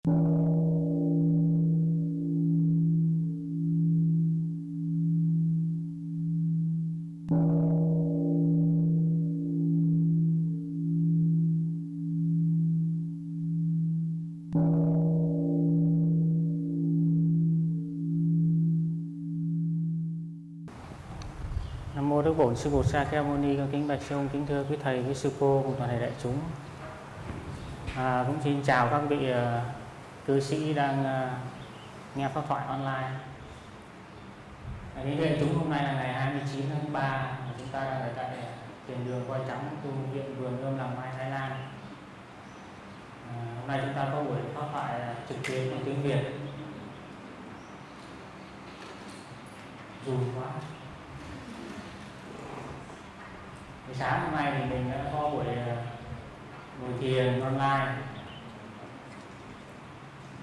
Nam mô Đức Bổn Sư Bồ Sa Keo Mâu Ni. Con kính bạch sư ông, kính thưa quý thầy, quý sư cô cùng toàn thể đại chúng. Cũng xin chào các vị cư sĩ đang nghe pháp thoại online. Đại chúng, hôm nay là ngày 29 tháng 3, chúng ta đang ở tại tiền đường Voi Trắng, tu viện Vườn Ươm Làng Mai, Thái Lan. Hôm nay chúng ta có buổi pháp thoại trực tuyến bằng tiếng Việt. Dù quá. Sáng hôm nay thì mình đã có buổi ngồi thiền online.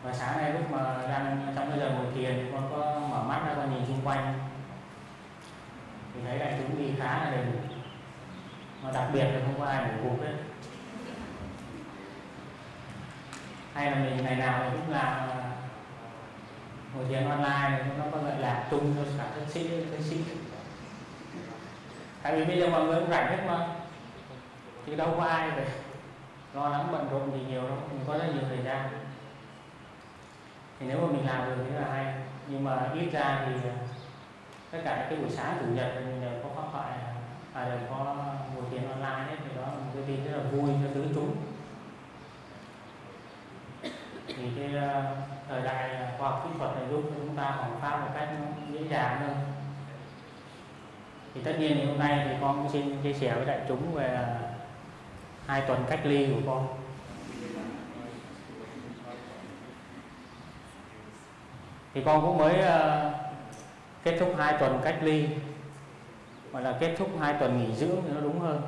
Và sáng nay lúc mà đang trong cái giờ ngồi thiền thì con có mở mắt ra, con nhìn xung quanh thì thấy đại chúng đi khá là đầy đủ, mà đặc biệt là không có ai ngủ gục hết. Hay là mình ngày nào cũng làm ngồi thiền online, nó có lợi lạc chung cho cả thân sĩ. Tại vì bây giờ mọi người cũng rảnh hết mà, thì đâu có ai phải lo lắng bận rộn gì nhiều đâu, mình có rất nhiều thời gian. Thì nếu mà mình làm được thì là hay, nhưng mà ít ra thì tất cả cái buổi sáng chủ nhật mình đều có pháp thoại, đều có ngồi thiền online hết, thì đó là một cái tin rất là vui cho tứ chúng. Thì cái thời đại khoa học kỹ thuật này giúp cho chúng ta học pháp một cách dễ dàng hơn. Thì tất nhiên thì hôm nay thì con cũng xin chia sẻ với đại chúng về 2 tuần cách ly của con. Thì con cũng mới kết thúc 2 tuần cách ly, gọi là kết thúc 2 tuần nghỉ dưỡng thì nó đúng hơn,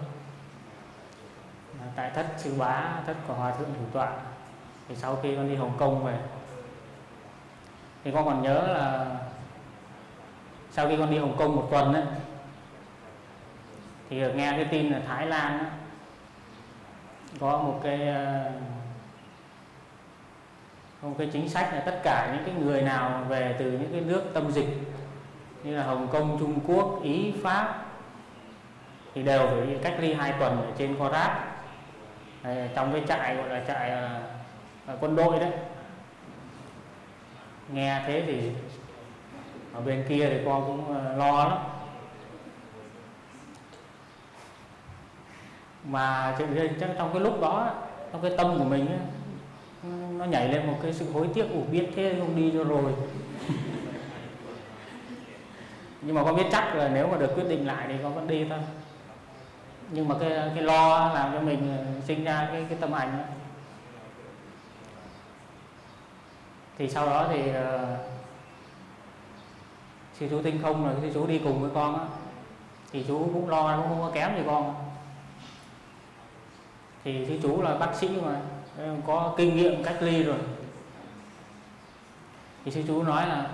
tại thất Sư Bá, thất của Hòa Thượng Thủ Tọa. Thì sau khi con đi Hồng Kông về thì con còn nhớ là sau khi con đi Hồng Kông 1 tuần ấy, thì được nghe cái tin là Thái Lan ấy, có một cái chính sách là tất cả những cái người nào về từ những cái nước tâm dịch như là Hồng Kông, Trung Quốc, Ý, Pháp thì đều phải cách ly 2 tuần ở trên Korat, trong cái trại gọi là trại quân đội đấy. Nghe thế thì ở bên kia thì con cũng lo lắm. Mà chắc trong cái lúc đó, trong cái tâm của mình ấy, nó nhảy lên một cái sự hối tiếc, biết thế không đi cho rồi. Nhưng mà con biết chắc là nếu mà được quyết định lại thì con vẫn đi thôi. Nhưng mà cái lo làm cho mình sinh ra cái tâm ảnh ấy. Thì sau đó thì sư chú Tinh Không là sư chú đi cùng với con á, thì chú cũng lo, cũng không có kém gì con. Thì sư chú là bác sĩ mà có kinh nghiệm cách ly rồi. Thì sư chú nói là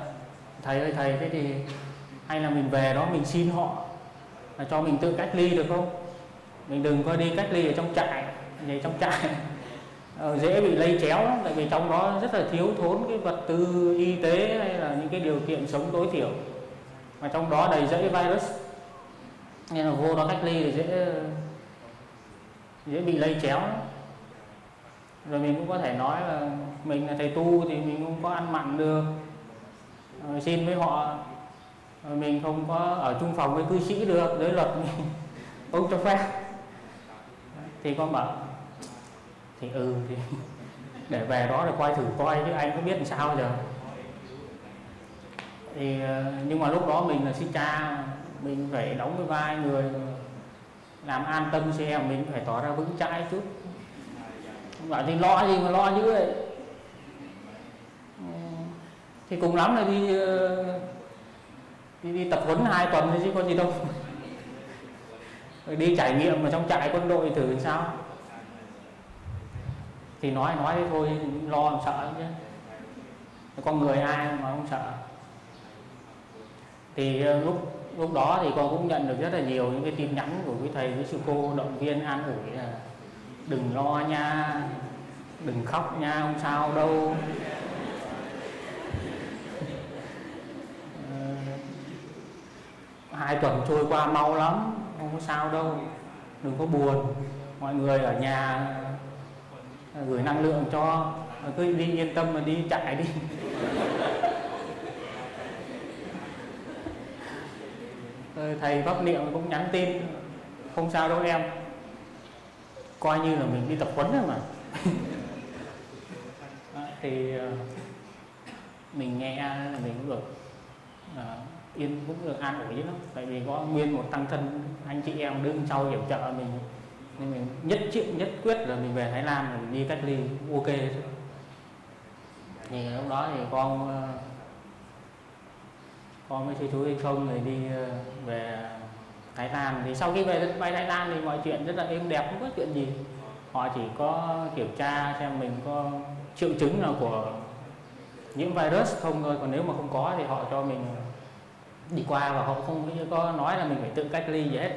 thầy ơi thầy, thế thì hay là mình về đó mình xin họ là cho mình tự cách ly được không? Mình đừng có đi cách ly ở trong trại, vì trong trại dễ bị lây chéo lắm, tại vì trong đó rất là thiếu thốn cái vật tư y tế hay là những cái điều kiện sống tối thiểu, mà trong đó đầy rẫy virus, nên là vô đó cách ly thì dễ bị lây chéo lắm. Rồi mình cũng có thể nói là mình là thầy tu thì mình không có ăn mặn được, xin với họ mình không có ở chung phòng với cư sĩ được, giới luật mình không cho phép. Thì con bảo thì thì để về đó rồi coi thử coi chứ anh có biết làm sao giờ. Thì nhưng mà lúc đó mình là sư cha, mình phải đóng cái vai người làm an tâm cho em, mình phải tỏ ra vững chãi chút. Bảo thì lo gì mà lo dữ vậy. Thì cùng lắm là đi tập huấn 2 tuần thôi chứ có gì đâu. Rồi đi trải nghiệm ở trong trại quân đội thử sao. Thì nói thế thôi, lo làm sợ chứ. Con người ai mà không sợ. Thì lúc đó thì con cũng nhận được rất là nhiều những cái tin nhắn của quý thầy, quý sư cô động viên an ủi là đừng lo nha, đừng khóc nha, không sao đâu. Ờ, 2 tuần trôi qua mau lắm, không có sao đâu, đừng có buồn. Mọi người ở nhà gửi năng lượng cho, cứ đi yên tâm mà đi chạy đi. Thầy pháp niệm cũng nhắn tin, không sao đâu em, coi như là mình đi tập huấn rồi mà. Thì mình nghe là mình cũng được yên, cũng được an ủi chứ lắm. Tại vì có nguyên một tăng thân anh chị em đứng sau hiểm trợ mình, nên mình nhất quyết là mình về Thái Lan, mình đi cách ly ok. Thì lúc đó thì con với chú Anh Không rồi đi về Thái Lan. Thì sau khi về bay Thái Lan thì mọi chuyện rất là êm đẹp, không có chuyện gì. Họ chỉ có kiểm tra xem mình có triệu chứng nào của nhiễm virus không thôi, còn nếu mà không có thì họ cho mình đi qua, và họ không có nói là mình phải tự cách ly gì hết.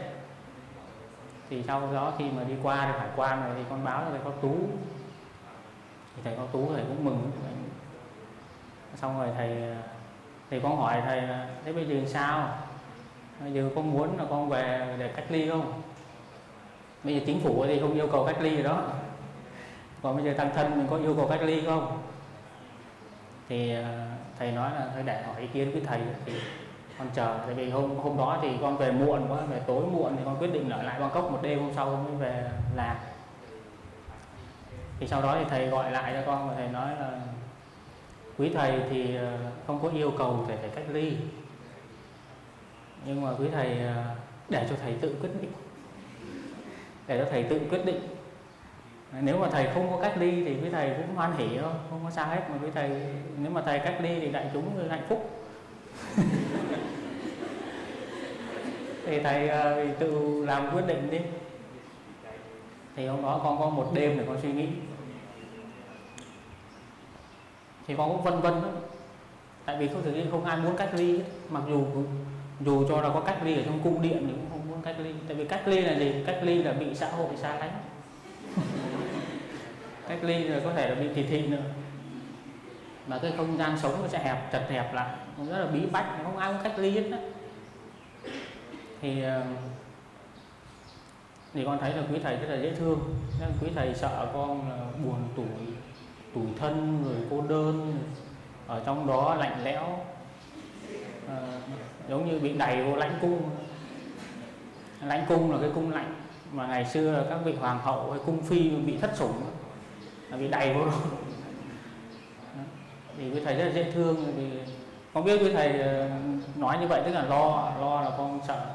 Thì sau đó khi mà đi qua thì hải quan rồi thì con báo cho thầy Cao Tú, thì thầy Cao Tú thầy cũng mừng. Xong rồi thầy con hỏi thầy là thế bây giờ sao, bây giờ con muốn là con về để cách ly không? Bây giờ chính phủ thì không yêu cầu cách ly rồi đó, còn bây giờ tăng thân mình có yêu cầu cách ly không? Thì thầy nói là thôi để hỏi ý kiến với thầy, thì con chờ. Tại vì hôm đó thì con về muộn quá, về tối muộn, thì con quyết định ở lại Bangkok một đêm, hôm sau con mới về làm. Thì sau đó thì thầy gọi lại cho con và thầy nói là quý thầy thì không có yêu cầu thầy phải cách ly, nhưng mà quý thầy để cho thầy tự quyết định, để cho thầy tự quyết định. Nếu mà thầy không có cách ly thì quý thầy cũng hoan hỉ thôi, không có sao hết. Mà quý thầy, nếu mà thầy cách ly thì đại chúng hạnh phúc. Thì thầy tự làm quyết định đi. Thì hôm đó con có một đêm để con suy nghĩ, thì con cũng vân vân đó. Tại vì không ai muốn cách ly hết. Mặc dù cho là có cách ly ở trong cung điện thì cũng không muốn cách ly. Tại vì cách ly là gì? Cách ly là bị xã hội xa lánh. Cách ly rồi có thể là bị kỳ thị nữa, mà cái không gian sống nó sẽ chật hẹp lại, rất là bí bách, không ai muốn cách ly hết đó. Thì con thấy là quý thầy rất là dễ thương, nên quý thầy sợ con là buồn tủi thân rồi cô đơn, ở trong đó lạnh lẽo, giống như bị đày vô lãnh cung. Lãnh cung là cái cung lạnh mà ngày xưa các vị hoàng hậu hay cung phi bị thất sủng là bị đày vô rồi. Thì quý thầy rất là dễ thương. Vì con biết quý thầy nói như vậy tức là lo là con sợ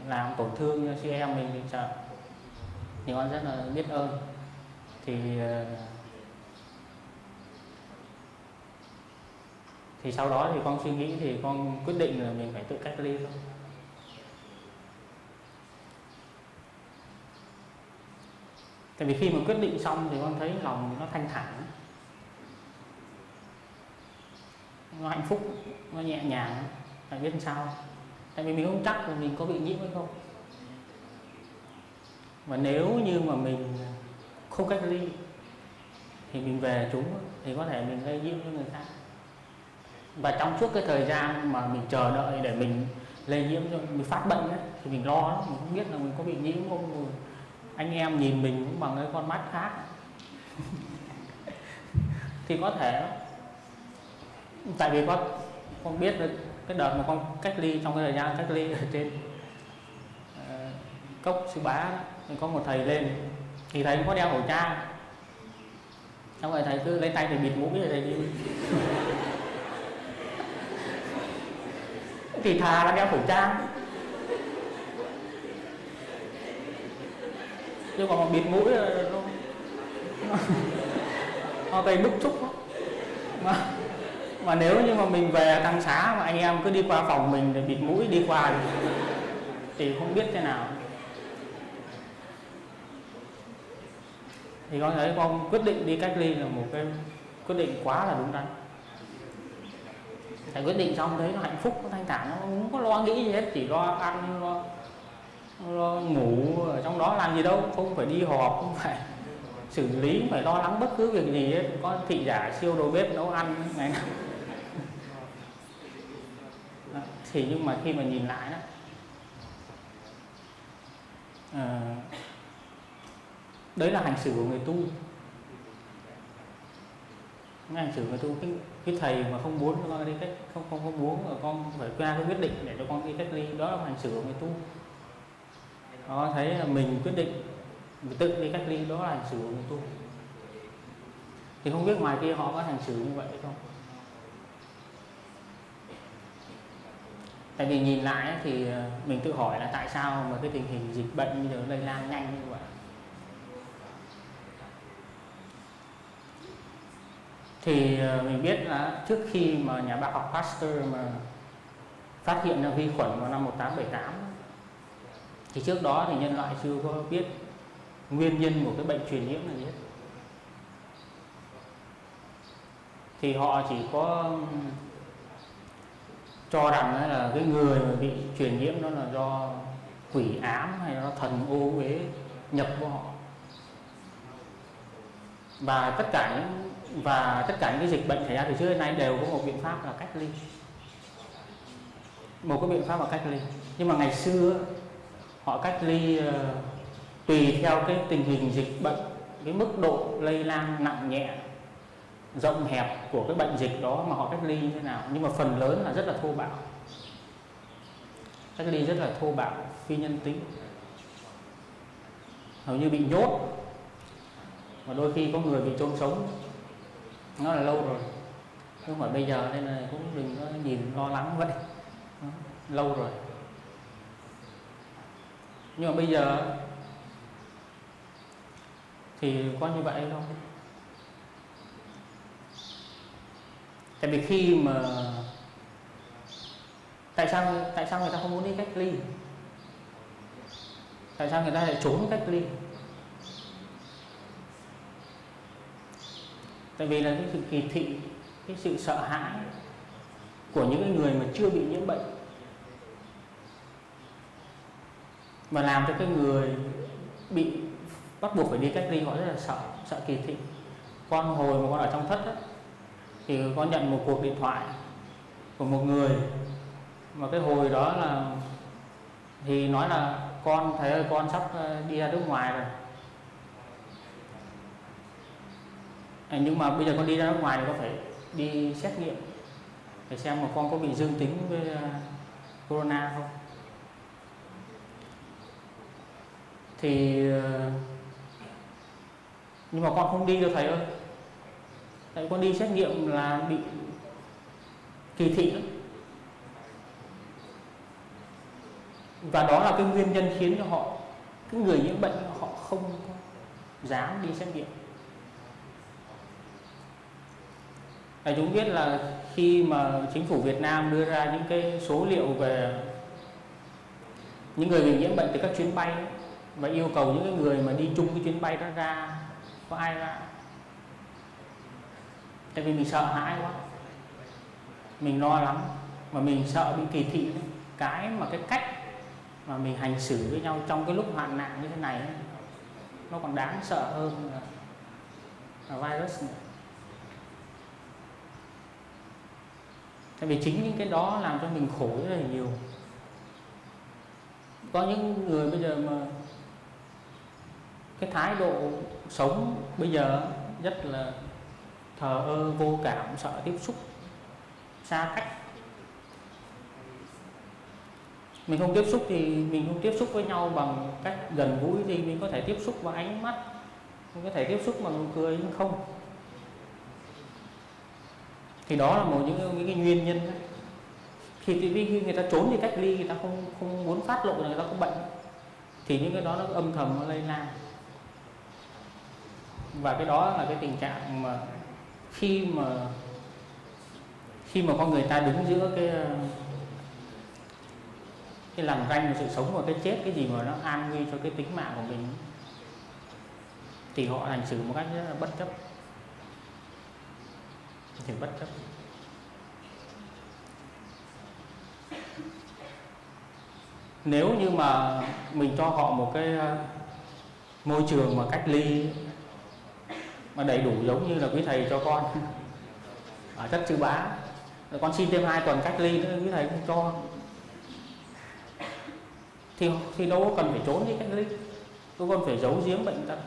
làm tổn thương cho chị em mình, thì sợ. Thì con rất là biết ơn. Thì sau đó thì con suy nghĩ, thì con quyết định là mình phải tự cách ly thôi. Tại vì khi mà quyết định xong thì con thấy lòng nó thanh thản, nó hạnh phúc, nó nhẹ nhàng. Tại biết sao? Tại vì mình không chắc là mình có bị nhiễm hay không. Và nếu như mà mình không cách ly thì mình về chúng thì có thể mình lây nhiễm cho người khác. Và trong suốt cái thời gian mà mình chờ đợi để mình lây nhiễm cho mình phát bệnh ấy, thì mình lo lắm, mình không biết là mình có bị nhiễm không. Rồi anh em nhìn mình cũng bằng cái con mắt khác. Thì có thể, tại vì con biết là cái đợt mà con cách ly, trong cái thời gian cách ly ở trên cốc Sư Bá thì có một thầy lên, thì thầy cũng có đeo khẩu trang, xong rồi thầy cứ lấy tay thầy bịt mũi rồi thầy đi. Thì thà là đeo khẩu trang, chứ còn bịt mũi là nó gây bức xúc lắm. Mà nếu như mà mình về tăng xá mà anh em cứ đi qua phòng mình để bịt mũi đi qua thì không biết thế nào. Thì con thấy con quyết định đi cách ly là một cái quyết định quá là đúng đắn. Thầy quyết định xong thấy nó hạnh phúc, nó thanh thản, nó không có lo nghĩ gì hết, chỉ lo ăn, lo ngủ ở trong đó làm gì đâu, không phải đi họp, không phải xử lý, phải lo lắng bất cứ việc gì ấy. Có thị giả siêu đầu bếp nấu ăn ngày nào. Thì nhưng mà khi mà nhìn lại đó, đấy là hành xử của người tu. Hành xử người tu, cái thầy mà không muốn con đi cách không muốn là con phải ra cái quyết định để cho con đi cách ly, đó là hành xử của người tu. Nó thấy là mình quyết định mình tự đi cách ly, đó là hành xử của người tu. Thì không biết ngoài kia họ có hành xử như vậy không? Tại vì nhìn lại thì mình tự hỏi là tại sao mà cái tình hình dịch bệnh bây giờ lây lan nhanh như vậy. Thì mình biết là trước khi mà nhà bác học Pasteur mà phát hiện ra vi khuẩn vào năm 1878, thì trước đó thì nhân loại chưa có biết nguyên nhân của cái bệnh truyền nhiễm là gì hết. Thì họ chỉ có cho rằng là cái người mà bị truyền nhiễm đó là do quỷ ám hay là thần ô uế nhập vào họ. Và tất cả những cái dịch bệnh xảy ra từ trước đến nay đều có một biện pháp là cách ly. Một cái biện pháp là cách ly. Nhưng mà ngày xưa họ cách ly tùy theo cái tình hình dịch bệnh, cái mức độ lây lan nặng nhẹ, rộng hẹp của cái bệnh dịch đó mà họ cách ly như thế nào. Nhưng mà phần lớn là rất là thô bạo. Cách ly rất là thô bạo, phi nhân tính, hầu như bị nhốt. Và đôi khi có người bị chôn sống. Nó là lâu rồi, không phải bây giờ, nên là cũng đừng có nhìn lo lắng vậy. Lâu rồi. Nhưng mà bây giờ thì có như vậy không? Tại vì khi mà tại sao người ta không muốn đi cách ly? Tại sao người ta lại trốn cách ly? Tại vì là cái sự kỳ thị, cái sự sợ hãi của những cái người mà chưa bị nhiễm bệnh, mà làm cho cái người bị bắt buộc phải đi cách ly họ rất là sợ kỳ thị. Con hồi mà con ở trong thất ấy, thì con nhận một cuộc điện thoại của một người mà cái hồi đó là thì nói là con thấy ơi, con sắp đi ra nước ngoài rồi. Nhưng mà bây giờ con đi ra nước ngoài thì con phải đi xét nghiệm để xem mà con có bị dương tính với corona không. Thì nhưng mà con không đi đâu thầy ơi, tại con đi xét nghiệm là bị kỳ thị lắm. Và đó là cái nguyên nhân khiến cho họ, cái người nhiễm bệnh họ không dám đi xét nghiệm. Chúng biết là khi mà chính phủ Việt Nam đưa ra những cái số liệu về những người bị nhiễm bệnh từ các chuyến bay và yêu cầu những cái người mà đi chung cái chuyến bay đó ra, có ai ra? Tại vì mình sợ hãi quá, mình lo lắng và mình sợ bị kỳ thị. Cái cách mà mình hành xử với nhau trong cái lúc hoạn nạn như thế này ấy, nó còn đáng sợ hơn là virus này. Tại vì chính những cái đó làm cho mình khổ rất là nhiều. Có những người bây giờ mà cái thái độ sống bây giờ rất là thờ ơ, vô cảm, sợ tiếp xúc, xa cách. Mình không tiếp xúc thì mình không tiếp xúc với nhau bằng cách gần gũi, thì mình có thể tiếp xúc bằng ánh mắt, mình có thể tiếp xúc bằng nụ cười, nhưng không. Thì đó là một những cái nguyên nhân đấy. Khi người ta trốn đi cách ly, người ta không muốn phát lộ là người ta có bệnh, thì những cái đó nó âm thầm nó lây lan. Và cái đó là cái tình trạng mà khi mà con người ta đứng giữa cái lằn ranh của sự sống và cái chết, cái gì mà nó an nguy cho cái tính mạng của mình, thì họ hành xử một cách rất là bất chấp. Thì bất chấp. Nếu như mà mình cho họ một cái môi trường mà cách ly mà đầy đủ giống như là quý thầy cho con ở chất chữ bá. Rồi con xin thêm 2 tuần cách ly nữa quý thầy không cho, thì đâu có cần phải trốn đi cách ly, đâu còn phải giấu giếm bệnh tật.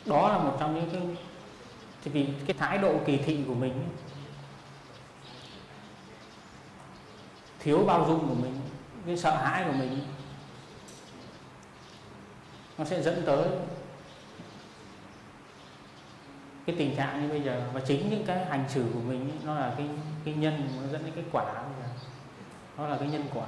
Đó là một trong những cái, thì vì cái thái độ kỳ thị của mình, thiếu bao dung của mình, cái sợ hãi của mình, nó sẽ dẫn tới cái tình trạng như bây giờ. Và chính những cái hành xử của mình nó là cái nhân, nó dẫn đến cái quả bây giờ. Nó là cái nhân quả.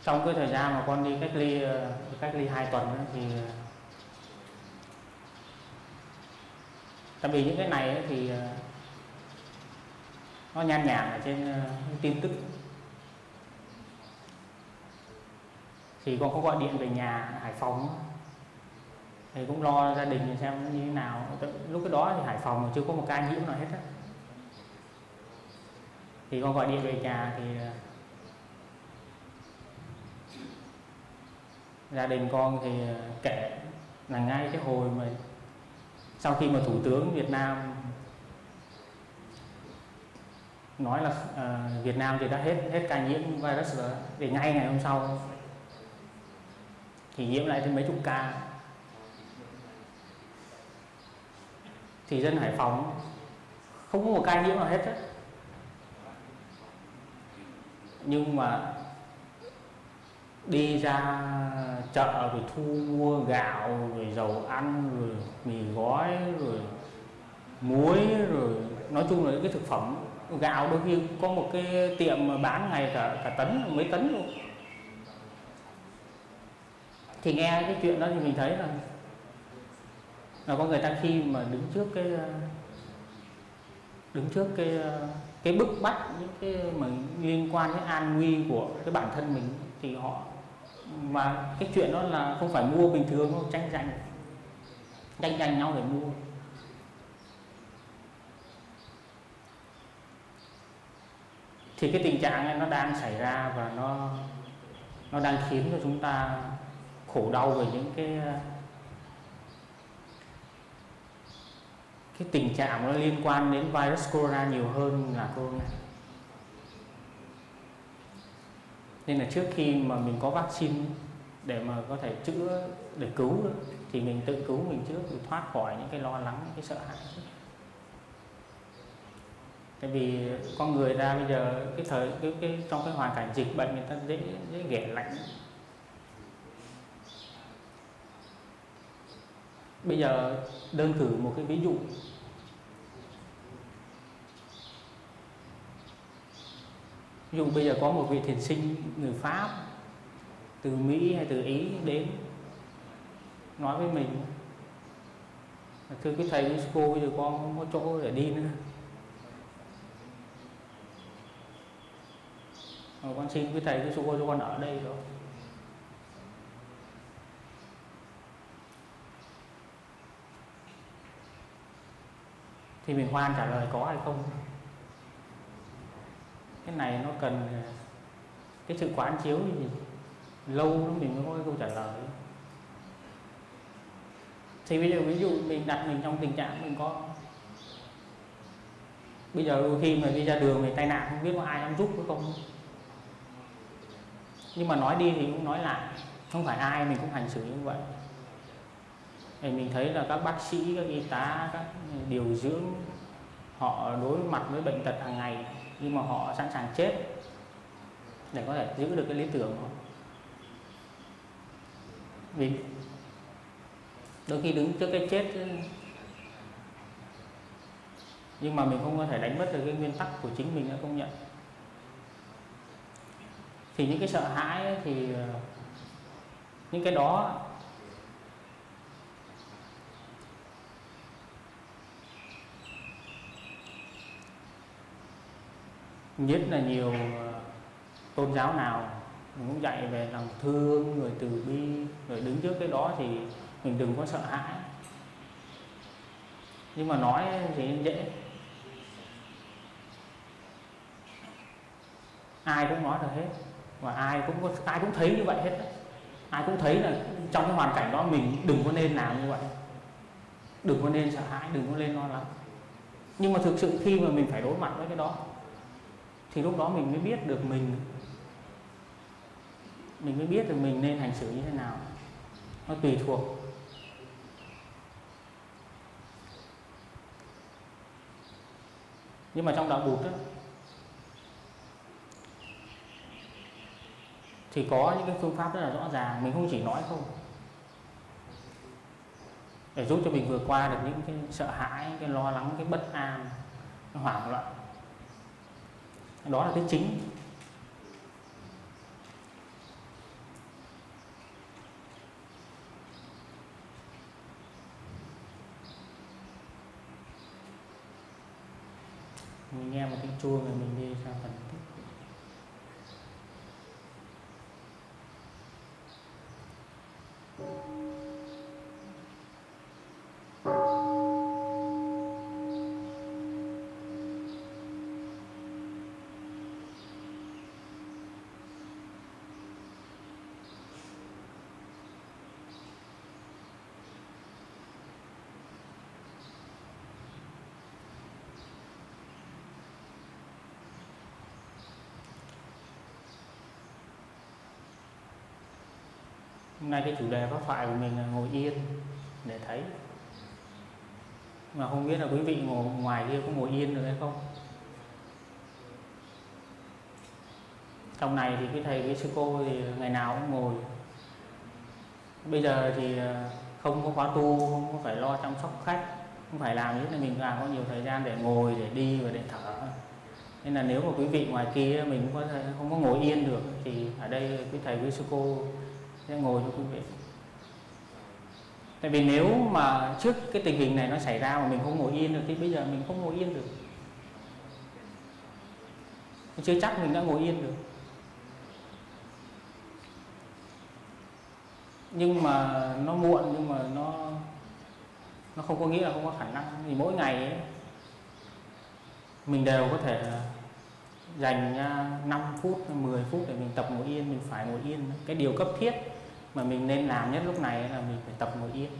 Trong cái thời gian mà con đi cách ly 2 tuần ấy, thì tại vì những cái này ấy, thì nó nhan nhản ở trên tin tức, thì con có gọi điện về nhà Hải Phòng thì cũng lo gia đình xem nó như thế nào. Lúc cái đó thì Hải Phòng chưa có một ca nhiễm nào hết á. Thì con gọi điện về nhà thì gia đình con thì kể là ngay cái hồi mà sau khi mà Thủ tướng Việt Nam nói là Việt Nam thì đã hết ca nhiễm virus rồi, thì ngay ngày hôm sau thì nhiễm lại thêm mấy chục ca. Thì dân Hải Phòng không có một ca nhiễm nào hết á. Nhưng mà đi ra chợ rồi thu mua gạo, rồi dầu ăn, rồi mì gói, rồi muối, rồi nói chung là những cái thực phẩm. Gạo đôi khi có một cái tiệm mà bán ngày cả tấn, mấy tấn luôn. Thì nghe cái chuyện đó thì mình thấy là có người ta khi mà đứng trước cái bức bách, những cái mà liên quan đến an nguy của cái bản thân mình, thì họ, mà cái chuyện đó là không phải mua bình thường, nó tranh giành nhau để mua. Thì cái tình trạng này nó đang xảy ra, và nó đang khiến cho chúng ta khổ đau về những cái tình trạng nó liên quan đến virus corona nhiều hơn là corona. Nên là trước khi mà mình có vaccine để mà có thể chữa, để cứu, thì mình tự cứu mình trước, để thoát khỏi những cái lo lắng, những cái sợ hãi. Tại vì con người ta bây giờ trong cái hoàn cảnh dịch bệnh, người ta dễ ghẻ lạnh. Bây giờ đơn cử một cái ví dụ, bây giờ có một vị thiền sinh người Pháp từ Mỹ hay từ Ý đến nói với mình: thưa quý thầy, với cô, bây giờ con không có chỗ để đi nữa, con xin quý thầy, với cô cho con ở đây rồi. Thì mình hoan trả lời có hay không. Cái này nó cần cái sự quán chiếu gì lâu mình mới có cái câu trả lời. Thì bây giờ ví dụ mình đặt mình trong tình trạng mình có, bây giờ khi mà đi ra đường mình tai nạn không biết có ai dám giúp hay không. Nhưng mà nói đi thì cũng nói lại, không phải ai mình cũng hành xử như vậy. Thì mình thấy là các bác sĩ, các y tá, các điều dưỡng, họ đối mặt với bệnh tật hàng ngày, nhưng mà họ sẵn sàng chết để có thể giữ được cái lý tưởng của họ. Vì đôi khi đứng trước cái chết, nhưng mà mình không có thể đánh mất được cái nguyên tắc của chính mình đã công nhận. Thì những cái sợ hãi ấy, thì những cái đó nhất là nhiều tôn giáo nào mình cũng dạy về lòng thương, người từ bi, rồi đứng trước cái đó thì mình đừng có sợ hãi. Nhưng mà nói thì dễ, ai cũng nói được hết, và ai cũng thấy như vậy hết. Ai cũng thấy là trong cái hoàn cảnh đó mình đừng có nên làm như vậy, đừng có nên sợ hãi, đừng có nên lo lắng. Nhưng mà thực sự khi mà mình phải đối mặt với cái đó thì lúc đó mình mới biết được mình mới biết được mình nên hành xử như thế nào. Nó tùy thuộc. Nhưng mà trong đạo Bụt đó, thì có những cái phương pháp rất là rõ ràng. Mình không chỉ nói không, để giúp cho mình vượt qua được những cái sợ hãi, cái lo lắng, cái bất an, cái hoảng loạn. Đó là cái chính. Mình nghe một tiếng chuông rồi mình đi sang phần tiếp. Hôm nay cái chủ đề pháp thoại của mình là ngồi yên để thấy. Mà không biết là quý vị ngồi ngoài kia có ngồi yên được hay không. Trong này thì cái thầy với sư cô thì ngày nào cũng ngồi. Bây giờ thì không có khóa tu, không có phải lo chăm sóc khách, không phải làm gì, là mình càng có nhiều thời gian để ngồi, để đi và để thở. Nên là nếu mà quý vị ngoài kia mình cũng có thể không có ngồi yên được thì ở đây quý thầy với sư cô sẽ ngồi cho quý vị. Tại vì nếu mà trước cái tình hình này nó xảy ra mà mình không ngồi yên được thì bây giờ mình không ngồi yên được. Chưa chắc mình đã ngồi yên được. Nhưng mà nó muộn, nhưng mà nó không có nghĩa là không có khả năng. Thì mỗi ngày ấy, mình đều có thể dành 5 phút, 10 phút để mình tập ngồi yên. Mình phải ngồi yên. Cái điều cấp thiết mà mình nên làm nhất lúc này là mình phải tập ngồi yên.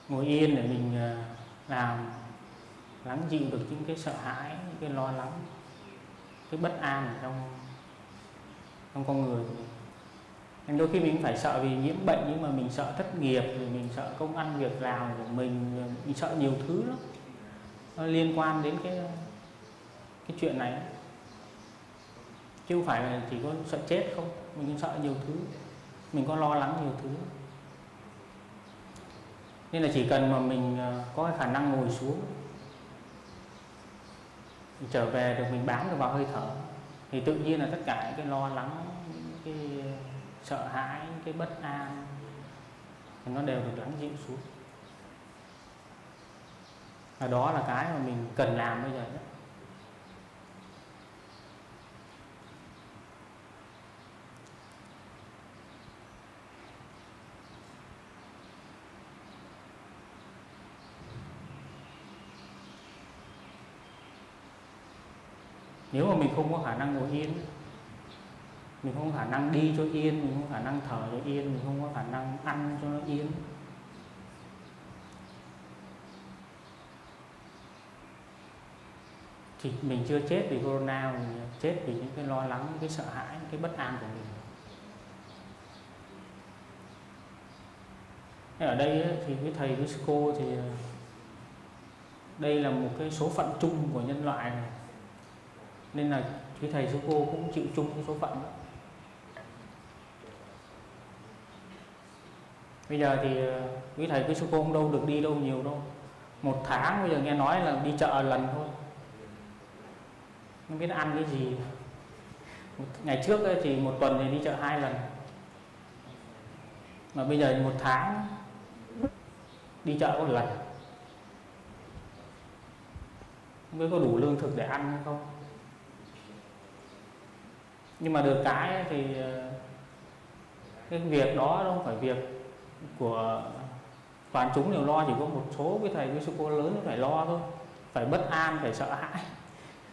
Ngồi yên để mình làm lắng dịu được những cái sợ hãi, những cái lo lắng, cái bất an ở trong con người của mình. Nên đôi khi mình phải sợ vì nhiễm bệnh, nhưng mà mình sợ thất nghiệp, rồi mình sợ công ăn việc làm của mình sợ nhiều thứ lắm. Nó liên quan đến cái chuyện này. Chứ không phải là chỉ có sợ chết không, mình cũng sợ nhiều thứ, mình có lo lắng nhiều thứ. Nên là chỉ cần mà mình có cái khả năng ngồi xuống, mình trở về được, mình bám được vào hơi thở, thì tự nhiên là tất cả cái lo lắng, cái sợ hãi, cái bất an thì nó đều được lắng dịu xuống. Và đó là cái mà mình cần làm bây giờ nhất. Nếu mà mình không có khả năng ngồi yên, mình không có khả năng đi cho yên, mình không có khả năng thở cho yên, mình không có khả năng ăn cho nó yên, thì mình chưa chết vì corona, mình chết vì những cái lo lắng, những cái sợ hãi, những cái bất an của mình. Ở đây thì với thầy với sư cô thì đây là một cái số phận chung của nhân loại này. Nên là quý thầy sư cô cũng chịu chung cái số phận đó. Bây giờ thì quý thầy quý sư cô không đâu được đi đâu nhiều đâu. Một tháng bây giờ nghe nói là đi chợ lần thôi, không biết ăn cái gì. Ngày trước thì một tuần thì đi chợ 2 lần, mà bây giờ một tháng đi chợ có 1 lần. không biết có đủ lương thực để ăn hay không. Nhưng mà được cái thì cái việc đó không phải việc của toàn chúng đều lo, chỉ có một số cái thầy với sư cô lớn phải lo thôi, phải bất an, phải sợ hãi,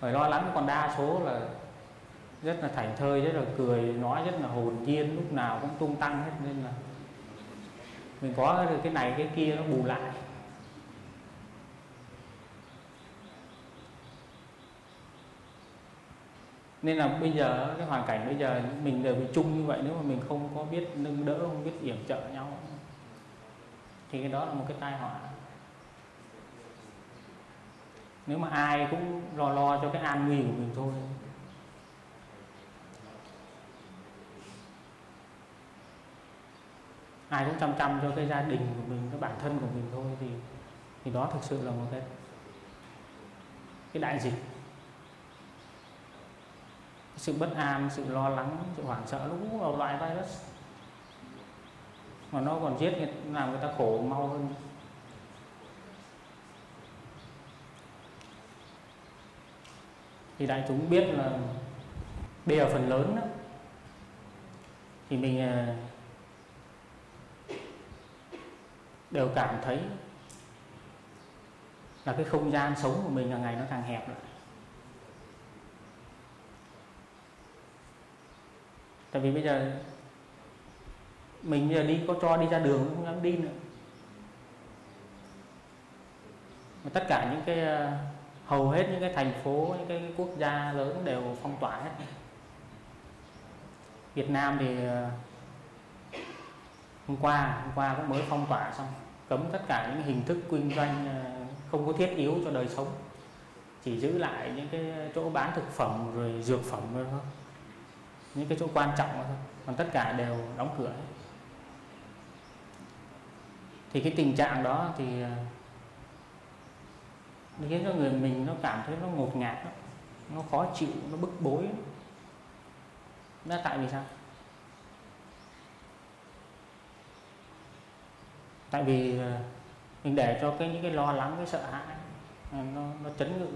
phải lo lắng. Còn đa số là rất là thảnh thơi, rất là cười, nói rất là hồn nhiên, lúc nào cũng tung tăng hết, nên là mình có cái này cái kia nó bù lại. Nên là bây giờ cái hoàn cảnh bây giờ mình đều bị chung như vậy, nếu mà mình không có biết nâng đỡ, không biết yểm trợ nhau thì cái đó là một cái tai họa. Nếu mà ai cũng lo cho cái an nguy của mình thôi, ai cũng chăm cho cái gia đình của mình, cái bản thân của mình thôi, thì đó thực sự là một cái đại dịch. Sự bất an, sự lo lắng, sự hoảng sợ nó cũng là loại virus mà nó còn giết làm người ta khổ mau hơn. Thì đại chúng biết là bây giờ phần lớn đó, thì mình đều cảm thấy là cái không gian sống của mình là ngày nó càng hẹp lại. Tại vì bây giờ mình giờ đi có cho đi ra đường không dám đi nữa. Mà tất cả những cái hầu hết những cái thành phố, những cái quốc gia lớn đều phong tỏa hết. Việt Nam thì hôm qua cũng mới phong tỏa xong, cấm tất cả những hình thức kinh doanh không có thiết yếu cho đời sống, chỉ giữ lại những cái chỗ bán thực phẩm rồi dược phẩm thôi, những cái chỗ quan trọng thôi, còn tất cả đều đóng cửa. Thì cái tình trạng đó thì nó khiến cho người mình nó cảm thấy nó ngột ngạt, nó khó chịu, nó bức bối. Đó tại vì sao? Tại vì mình để cho những cái lo lắng, cái sợ hãi nó chấn ngự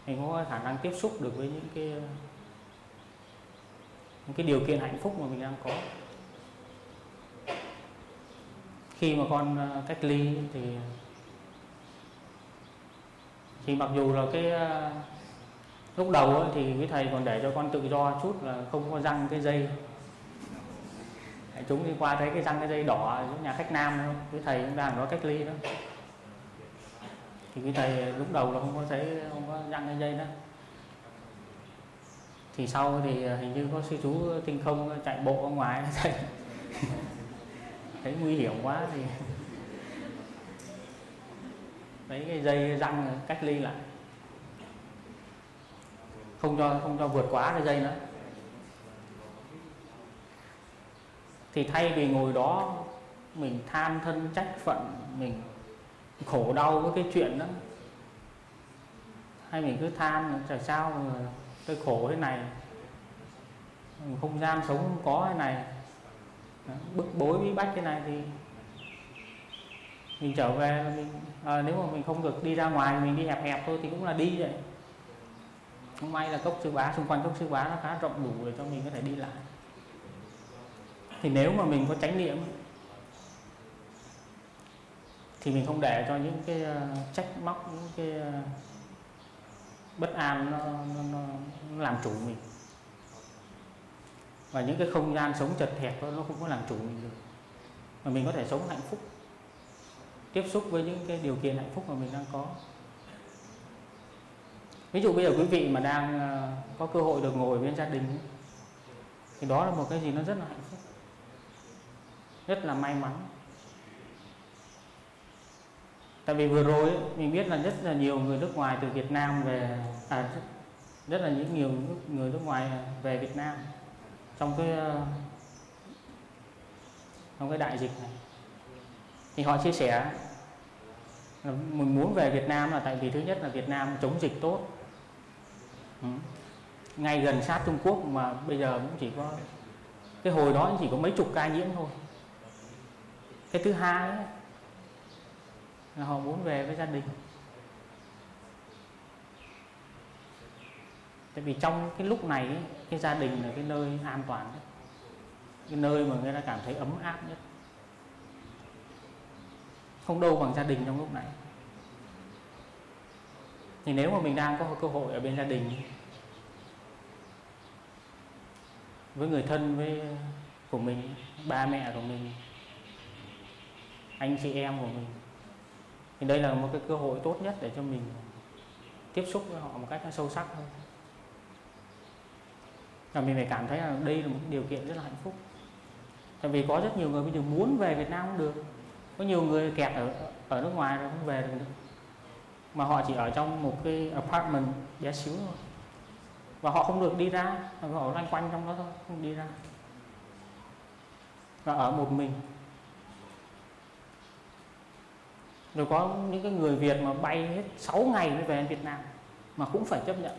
mình không có khả năng tiếp xúc được với những cái điều kiện hạnh phúc mà mình đang có. Khi mà con cách ly thì mặc dù là cái lúc đầu ấy, thì quý thầy còn để cho con tự do chút là không có răng cái dây. Chúng đi qua thấy cái răng cái dây đỏ ở nhà khách nam thôi, quý thầy cũng đang có cách ly đó, thì quý thầy lúc đầu là không có thấy, không có răng cái dây đó. Thì sau thì hình như có sư chú tinh không chạy bộ ở ngoài thấy nguy hiểm quá thì lấy cái dây răng cách ly lại, không cho vượt quá cái dây nữa. Thì thay vì ngồi đó mình than thân trách phận, mình khổ đau với cái chuyện đó, hay mình cứ than tại sao mà tôi khổ thế này, không gian sống không có thế này, bức bối bí bách thế này, thì mình trở về mình nếu mà mình không được đi ra ngoài, mình đi hẹp hẹp thôi thì cũng là đi vậy. Không may là cốc Sư Bá, xung quanh cốc Sư Bá nó khá rộng đủ để cho mình có thể đi lại. Thì nếu mà mình có chánh niệm thì mình không để cho những cái trách móc, những cái bất an nó làm chủ mình, và những cái không gian sống chật hẹp đó, nó không có làm chủ mình được, mà mình có thể sống hạnh phúc, tiếp xúc với những cái điều kiện hạnh phúc mà mình đang có. Ví dụ bây giờ quý vị mà đang có cơ hội được ngồi bên gia đình ấy, thì đó là một cái gì nó rất là hạnh phúc, rất là may mắn. Tại vì vừa rồi ấy, mình biết là rất là nhiều người nước ngoài từ Việt Nam về, rất là nhiều người nước ngoài về Việt Nam trong cái đại dịch này. Thì họ chia sẻ là mình muốn về Việt Nam là tại vì thứ nhất là Việt Nam chống dịch tốt, ngay gần sát Trung Quốc, mà bây giờ cũng chỉ có cái hồi đó chỉ có mấy chục ca nhiễm thôi. Cái thứ hai ấy, là họ muốn về với gia đình. Tại vì trong cái lúc này ấy, cái gia đình là cái nơi an toàn nhất, cái nơi mà người ta cảm thấy ấm áp nhất, không đâu bằng gia đình trong lúc này. Thì nếu mà mình đang có cơ hội ở bên gia đình với người thân của mình, ba mẹ của mình, anh chị em của mình, thì đây là một cái cơ hội tốt nhất để cho mình tiếp xúc với họ một cách nó sâu sắc hơn. Và mình phải cảm thấy là đây là một điều kiện rất là hạnh phúc. Tại vì có rất nhiều người bây giờ muốn về Việt Nam không được, có nhiều người kẹt ở nước ngoài rồi không về được nữa, mà họ chỉ ở trong một cái apartment bé xíu thôi, và họ không được đi ra, họ loanh quanh trong đó thôi, không đi ra, và ở một mình. Rồi có những cái người Việt mà bay hết 6 ngày mới về Việt Nam mà cũng phải chấp nhận,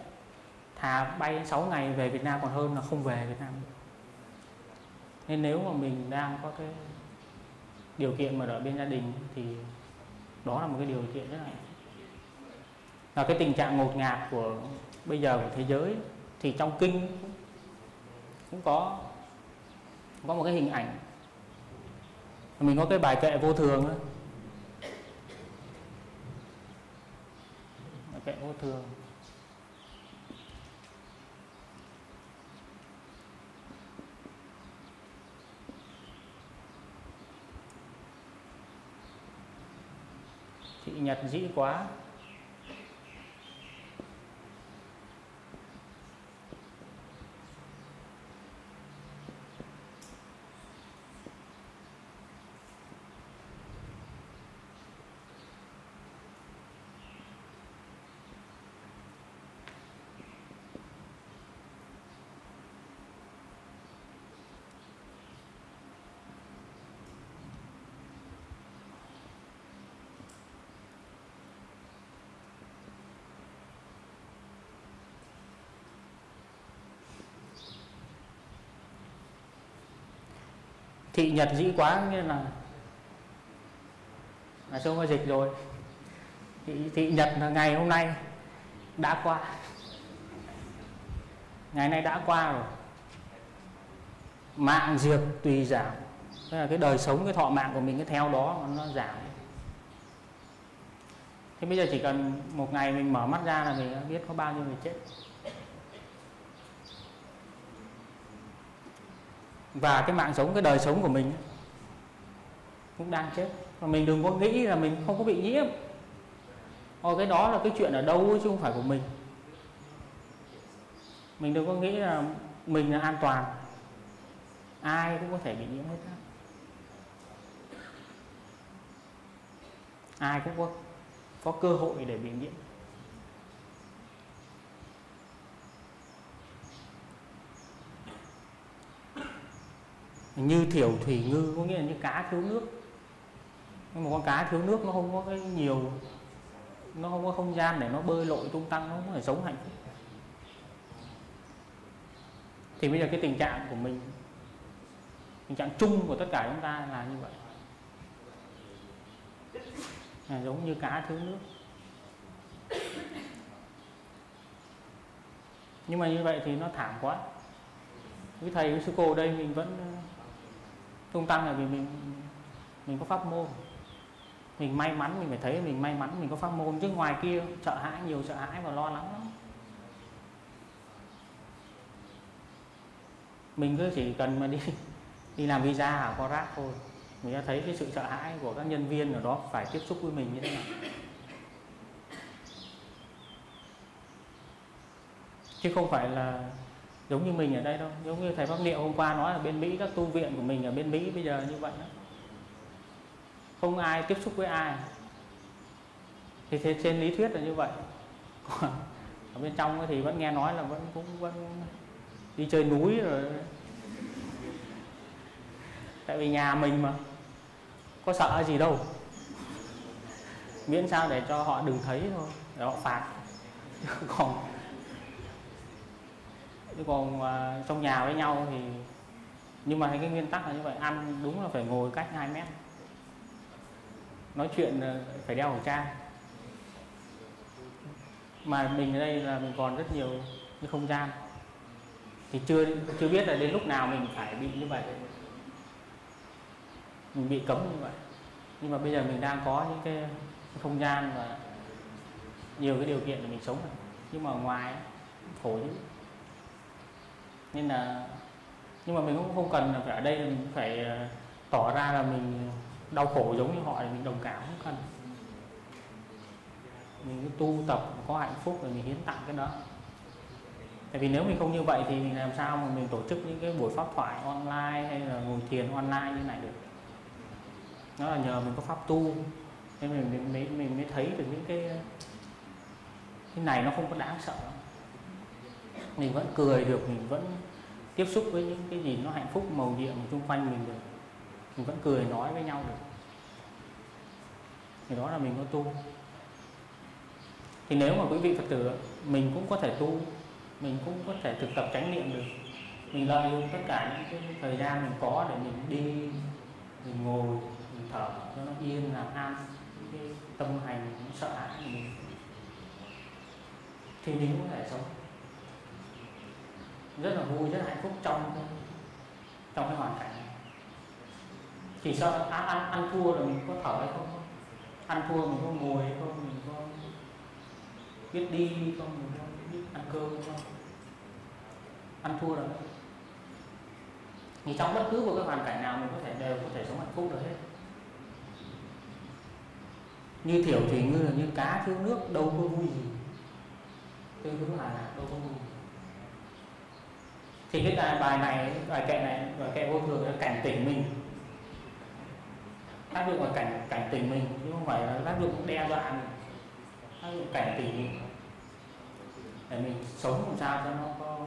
thà bay 6 ngày về Việt Nam còn hơn là không về Việt Nam. Nên nếu mà mình đang có cái điều kiện mà ở bên gia đình thì đó là một cái điều kiện rất là cái tình trạng ngột ngạt của bây giờ của thế giới. Thì trong kinh cũng có một cái hình ảnh, mình có cái bài kệ vô thường đó. Bài kệ vô thường. Thị nhật dĩ quá, thị nhật dĩ quá nghĩa là không có dịch rồi. Thị nhật là ngày hôm nay đã qua, ngày nay đã qua rồi. Mạng diệt tùy giảm, tức là cái đời sống, cái thọ mạng của mình cái theo đó nó giảm. Thế bây giờ chỉ cần một ngày mình mở mắt ra là mình đã biết có bao nhiêu người chết. Và cái mạng sống, cái đời sống của mình cũng đang chết. Và mình đừng có nghĩ là mình không có bị nhiễm. Cái đó là cái chuyện ở đâu chứ không phải của mình. Mình đừng có nghĩ là mình là an toàn, ai cũng có thể bị nhiễm hết. Ai cũng có cơ hội để bị nhiễm. Như thiểu thủy ngư, có nghĩa là như cá thiếu nước. Nhưng mà con cá thiếu nước nó không có cái nhiều, nó không có không gian để nó bơi lội tung tăng, nó không thể sống hạnh phúc. Thì bây giờ cái tình trạng của mình, tình trạng chung của tất cả chúng ta là như vậy, giống như cá thiếu nước. Nhưng mà như vậy thì nó thảm quá. Với thầy với sư cô ở đây mình vẫn tung tăng là vì mình có pháp môn. Mình may mắn, mình phải thấy mình may mắn mình có pháp môn, chứ ngoài kia sợ hãi, nhiều sợ hãi và lo lắng lắm. Mình cứ chỉ cần mà đi làm visa ở Corac thôi, mình đã thấy cái sự sợ hãi của các nhân viên ở đó phải tiếp xúc với mình như thế nào. Chứ không phải là giống như mình ở đây đâu. Giống như thầy Pháp Niệm hôm qua nói là bên Mỹ, các tu viện của mình ở bên Mỹ bây giờ như vậy đó. Không ai tiếp xúc với ai. Thì trên lý thuyết là như vậy. Ở bên trong thì vẫn nghe nói là vẫn đi chơi núi rồi. Tại vì nhà mình mà, có sợ gì đâu. Miễn sao để cho họ đừng thấy thôi, để họ phạt. Còn trong nhà với nhau thì, nhưng mà cái nguyên tắc là như vậy, ăn đúng là phải ngồi cách 2 mét, nói chuyện phải đeo khẩu trang. Mà mình ở đây là mình còn rất nhiều cái không gian. Thì chưa biết là đến lúc nào mình phải bị như vậy, mình bị cấm như vậy. Nhưng mà bây giờ mình đang có những cái không gian và nhiều cái điều kiện để mình sống. Nhưng mà ngoài khổ chứ. Nên là, nhưng mà mình cũng không cần là phải ở đây là mình phải tỏ ra là mình đau khổ giống như họ để mình đồng cảm, không cần. Mình cứ tu tập có hạnh phúc rồi mình hiến tặng cái đó. Tại vì nếu mình không như vậy thì mình làm sao mà mình tổ chức những cái buổi pháp thoại online hay là ngồi thiền online như này được. Nó là nhờ mình có pháp tu nên mình mới thấy được những cái này nó không có đáng sợ. Mình vẫn cười được, mình vẫn tiếp xúc với những cái gì nó hạnh phúc màu nhiệm xung quanh mình được, mình vẫn cười nói với nhau được. Thì đó là mình có tu. Thì nếu mà quý vị Phật tử mình cũng có thể tu, mình cũng có thể thực tập chánh niệm được. Mình lợi dụng tất cả những cái thời gian mình có để mình đi, mình ngồi, mình thở cho nó yên, làm an cái tâm hành nó sợ hãi của mình, thì mình cũng có thể sống rất là vui, rất là hạnh phúc trong cái hoàn cảnh này. Chỉ sợ ăn thua là mình có thở hay không, ăn thua mình có ngồi hay không, mình có biết đi không, mình có biết ăn cơm không. Ăn thua là thì trong bất cứ một cái hoàn cảnh nào mình đều có thể sống hạnh phúc được hết. Như Thiểu Thủy Ngư là như cá thiếu nước, đâu có vui gì. Tôi cứ là đâu có vui. Thì cái bài này, bài kệ vô thường là cảnh tỉnh mình, tác dụng là cảnh tỉnh mình chứ không phải là tác dụng đe dọa mình. Tác dụng cảnh tỉnh mình để mình sống làm sao cho nó có,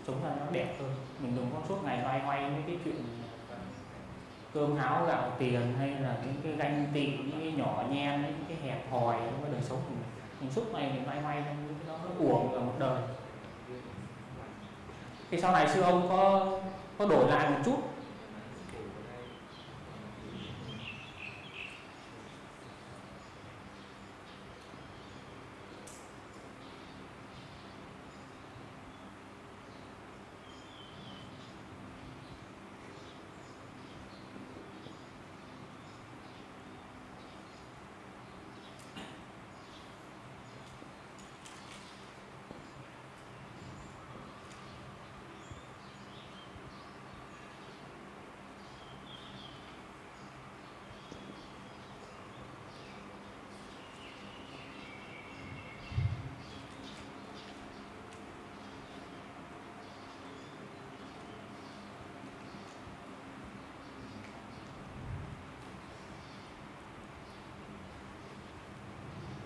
sống ra nó đẹp hơn. Mình đừng có suốt ngày loay hoay với cái chuyện cơm áo gạo tiền hay là những cái ganh tị, những cái nhỏ nhen, những cái hẹp hòi trong cái đời sống của mình suốt ngày mình loay hoay trong cái đó, nó uổng cả một đời. Thì sau này sư ông có đổi lại một chút.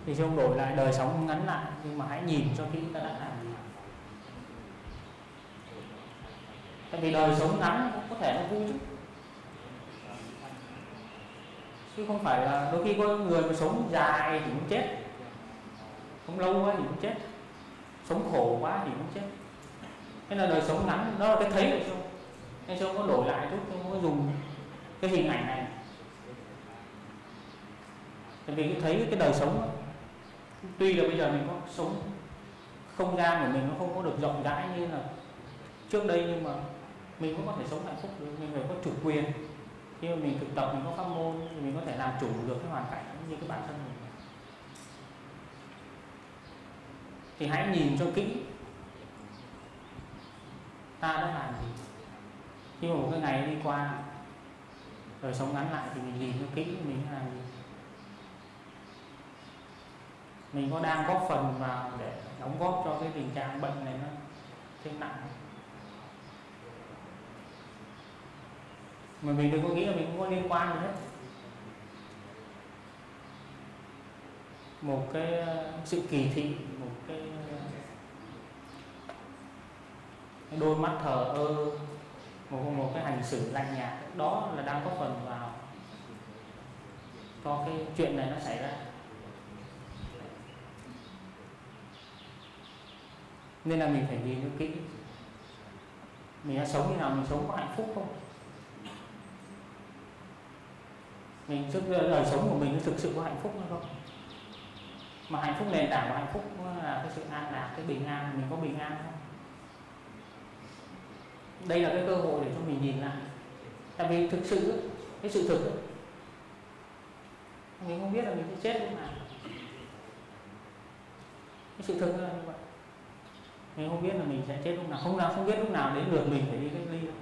Thì ông đổi lại đời sống ngắn lại, nhưng mà hãy nhìn cho kỹ ta đã làm gì. Tại vì đời sống ngắn cũng có thể nó vui chứ không phải là đôi khi có người mà sống dài thì cũng chết, sống lâu quá thì cũng chết, sống khổ quá thì cũng chết. Thế là đời sống ngắn đó là cái thấy của ông. Nên ông có đổi lại chút, ông có dùng cái hình ảnh này. Tại vì thấy cái đời sống đó, tuy là bây giờ mình có sống không gian của mình nó không có được rộng rãi như là trước đây, nhưng mà mình cũng có thể sống hạnh phúc được. Mình phải có chủ quyền. Khi mà mình thực tập, mình có pháp môn thì mình có thể làm chủ được cái hoàn cảnh như cái bản thân mình. Thì hãy nhìn cho kỹ ta đã làm gì. Khi mà một cái ngày đi qua, đời sống ngắn lại thì mình nhìn cho kỹ mình làm gì. Mình có đang góp phần vào để đóng góp cho cái tình trạng bệnh này nó thêm nặng. Mà mình đừng có nghĩ là mình không có liên quan gì hết. Một cái sự kỳ thị, một cái đôi mắt thờ ơ, một cái hành xử lạnh nhạt, đó là đang góp phần vào cho cái chuyện này nó xảy ra. Nên là mình phải nhìn cho kỹ. Mình đã sống như nào, mình sống có hạnh phúc không? Mình đời sống của mình thực sự có hạnh phúc hay không? Mà hạnh phúc, nền tảng của hạnh phúc là cái sự an lạc, cái bình an. Mình có bình an không? Đây là cái cơ hội để cho mình nhìn lại. Tại vì thực sự cái sự thực mình không biết là mình sẽ chết lúc nào. Cái sự thực là như vậy. Mình không biết là mình sẽ chết lúc nào, không biết lúc nào đến lượt mình phải đi cách ly đâu.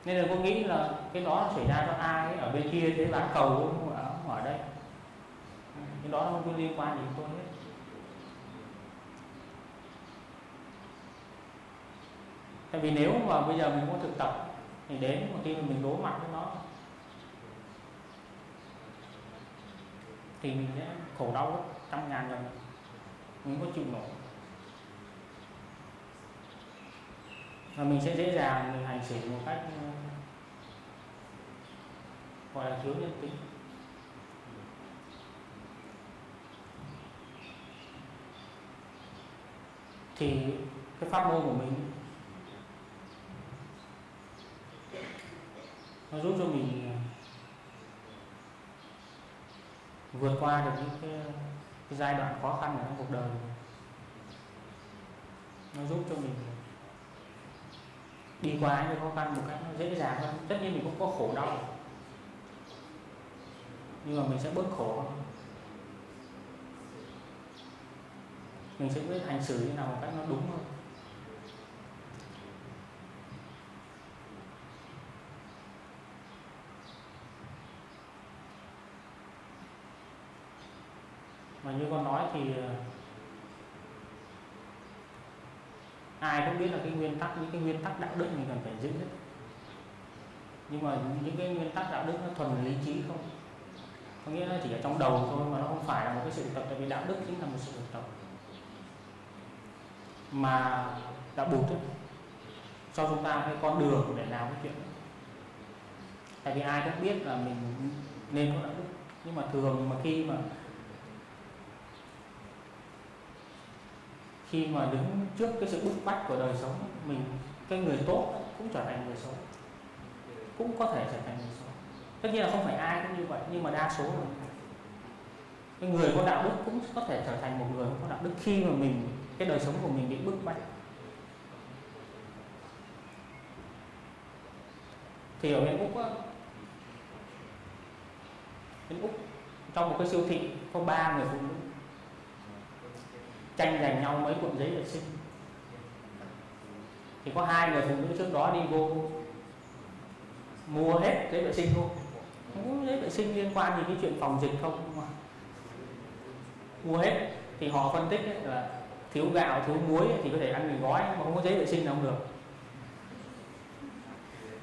Nên là có nghĩ là cái đó xảy ra cho ai ấy, ở bên kia thế bán cầu ở đây. Cái đó không có liên quan gì đến tôi hết. Tại vì nếu mà bây giờ mình có thực tập thì đến một khi mà mình đối mặt với nó thì mình sẽ khổ đau gấp 100.000 lần, mình có chịu nổi. Và mình sẽ dễ dàng mình hành xử một cách gọi là thiếu nhân tính. Thì cái pháp môn của mình nó giúp cho mình vượt qua được những cái giai đoạn khó khăn ở trong cuộc đời. Nó giúp cho mình đi qua những khó khăn một cách nó dễ dàng hơn. Tất nhiên mình cũng có khổ đau, nhưng mà mình sẽ bớt khổ hơn. Mình sẽ biết hành xử như nào một cách nó đúng hơn. Mà như con nói thì ai cũng biết là cái nguyên tắc, những cái nguyên tắc đạo đức mình cần phải giữ hết. Nhưng mà những cái nguyên tắc đạo đức nó thuần lý trí không? Có nghĩa là chỉ ở trong đầu thôi, mà nó không phải là một cái sự thực tập. Tại vì đạo đức chính là một sự thực tập. Mà đạo Bụt ấy, cho chúng ta cái con đường để làm cái chuyện đó. Tại vì ai cũng biết là mình nên có đạo đức, nhưng mà thường mà khi mà đứng trước cái sự bức bách của đời sống, mình cái người tốt cũng trở thành người xấu, cũng có thể trở thành người xấu. Tất nhiên là không phải ai cũng như vậy, nhưng mà đa số là cái người có đạo đức cũng có thể trở thành một người không có đạo đức khi mà cái đời sống của mình bị bức bách. Thì ở bên Úc trong một cái siêu thị có 3 người phụ nữ tranh giành nhau mấy cuộn giấy vệ sinh. Thì có 2 người phụ nữ trước đó đi vô mua hết giấy vệ sinh luôn, không có giấy vệ sinh liên quan gì cái chuyện phòng dịch không mà mua hết. Thì họ phân tích ấy là thiếu gạo, thiếu muối thì có thể ăn mì gói, mà không có giấy vệ sinh là không được.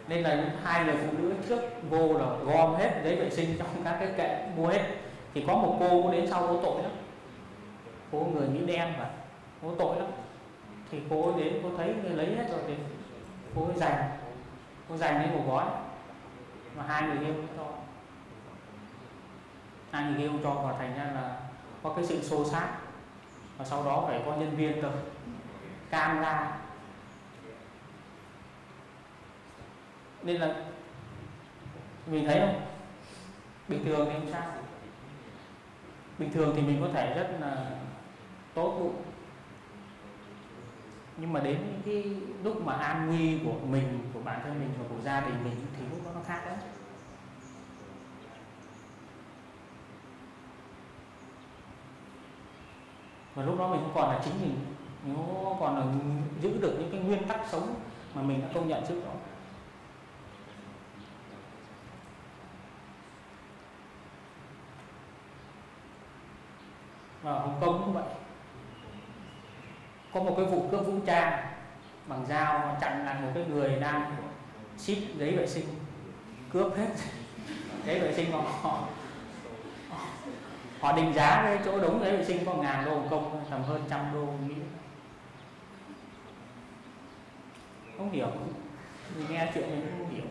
Nên là 2 người phụ nữ trước vô là gom hết giấy vệ sinh trong các cái kệ, mua hết. Thì có một cô đến sau cô tội lắm, cô người Mỹ đen mà cô tội lắm. Thì cô đến, cô thấy lấy hết rồi thì cô dành lên một gói, mà 2 người kia không cho. 2 người kia không cho, và thành ra là có cái sự xô xát. Và sau đó phải có nhân viên tới can ra. Nên là mình thấy không, bình thường thì không sao, bình thường thì mình có thể rất là tốt bụng, nhưng mà đến những cái lúc mà an nguy của mình, của bản thân mình và của gia đình mình thì lúc đó nó khác lắm. Và lúc đó mình không còn là chính mình không còn là giữ được những cái nguyên tắc sống mà mình đã công nhận trước đó. Ở Hồng Kông cũng vậy, có một cái vụ cướp vũ trang bằng dao chặn lại một cái người đang ship giấy vệ sinh, cướp hết giấy vệ sinh của họ định giá cái chỗ đống giấy vệ sinh có 1.000 đô Hồng Kông, tầm hơn 100 đô Mỹ. Không hiểu, mình nghe chuyện mình cũng không hiểu.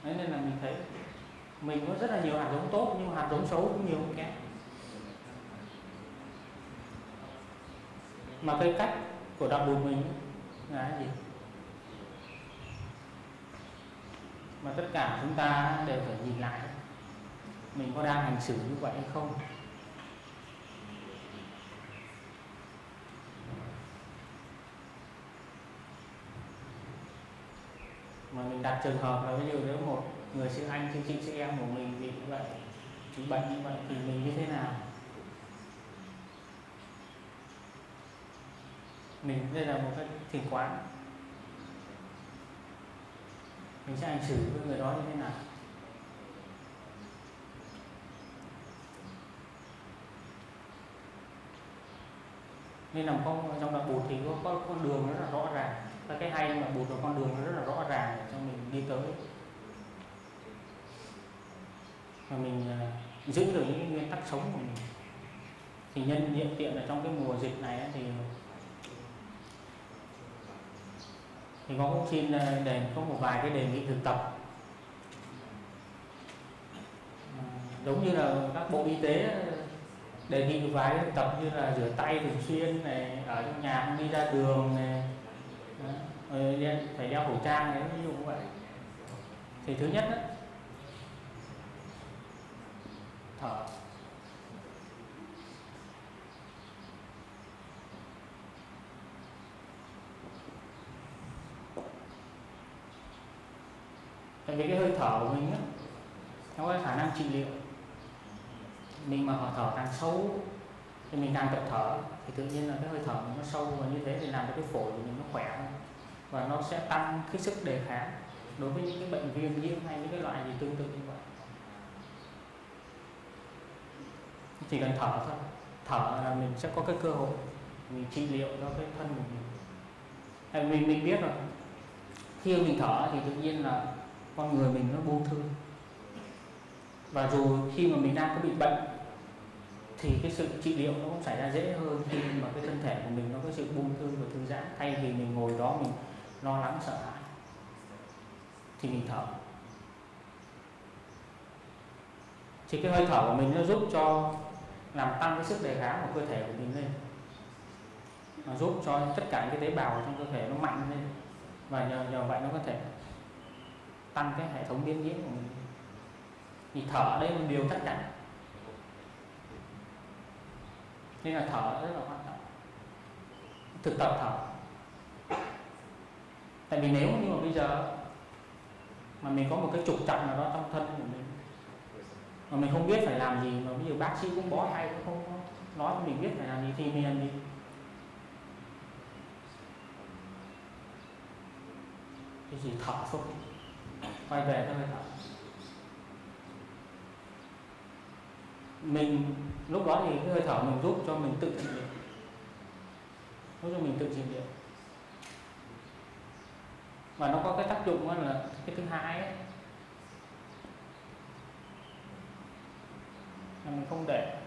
Đấy, nên là mình thấy mình có rất là nhiều hạt giống tốt, nhưng hạt giống xấu cũng nhiều không kém. Mà cái cách của đạo Bụt mình là cái gì, mà tất cả chúng ta đều phải nhìn lại mình có đang hành xử như vậy hay không. Mà mình đặt trường hợp là ví dụ nếu một người sư anh sư chị sư em của mình bị như vậy, bị bệnh như vậy thì mình như thế nào? Mình đây là một cái thiền quán, mình sẽ hành xử với người đó như thế nào? Nên làm không trong đạo Bụt thì có con đường rất là rõ ràng. Cái hay mà Bụt có con đường rất là rõ ràng để cho mình đi tới, và mình giữ được những nguyên tắc sống của mình. Thì nhân hiện tiện ở trong cái mùa dịch này thì cũng xin có một vài cái đề nghị thực tập, giống như là các bộ y tế đề nghị một vài cái thực tập như là rửa tay thường xuyên này, ở trong nhà không đi ra đường này, phải đeo khẩu trang này, ví dụ như vậy. Thì thứ nhất đó, thở. Tại vì cái hơi thở của mình á, nó có khả năng trị liệu. Mình mà thở càng sâu thì mình càng tập thở thì tự nhiên là cái hơi thở mình nó sâu, và như thế thì làm cho cái phổi của mình nó khỏe hơn, và nó sẽ tăng cái sức đề kháng đối với những cái bệnh viêm nhiễm hay những cái loại gì tương tự như vậy. Chỉ cần thở thôi, thở là mình sẽ có cái cơ hội mình trị liệu cho cái thân của mình. Tại vì mình biết rồi, khi mình thở thì tự nhiên là con người mình nó buông thư, và dù khi mà mình đang có bị bệnh thì cái sự trị liệu nó cũng xảy ra dễ hơn khi mà cái thân thể của mình nó có sự buông thư và thư giãn, thay vì mình ngồi đó mình lo lắng sợ hãi thì mình thở. Thì cái hơi thở của mình nó giúp cho làm tăng cái sức đề kháng của cơ thể của mình lên, nó giúp cho tất cả những cái tế bào trong cơ thể nó mạnh lên, và nhờ vậy nó có thể tăng cái hệ thống miễn nhiễm của mình. Thì thở ở đây là một điều tất cả, nên là thở rất là quan trọng, thực tập thở. Tại vì nếu như mà bây giờ mà mình có một cái trục trặc nào đó trong thân của mình mà mình không biết phải làm gì, mà bây giờ bác sĩ cũng bó tay cũng không nói cho mình biết phải làm gì, thì mình làm gì? Cái gì thở thôi, quay về cái hơi thở. Mình lúc đó thì cái hơi thở mình giúp cho mình tự trị liệu, giúp cho mình tự trị liệu, và nó có cái tác dụng là cái thứ hai ấy, là mình không để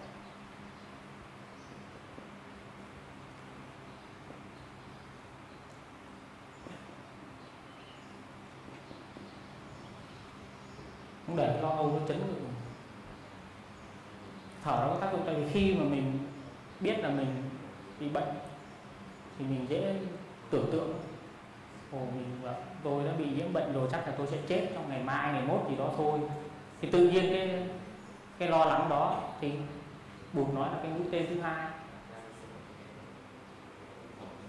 cái lo âu nó chấn ngự. Thở nó có tác dụng, tại vì khi mà mình biết là mình bị bệnh thì mình dễ tưởng tượng, tôi đã bị nhiễm bệnh rồi, chắc là tôi sẽ chết trong ngày mai ngày mốt gì đó thôi. Thì tự nhiên cái lo lắng đó thì Bụt nói là cái mũi tên thứ hai.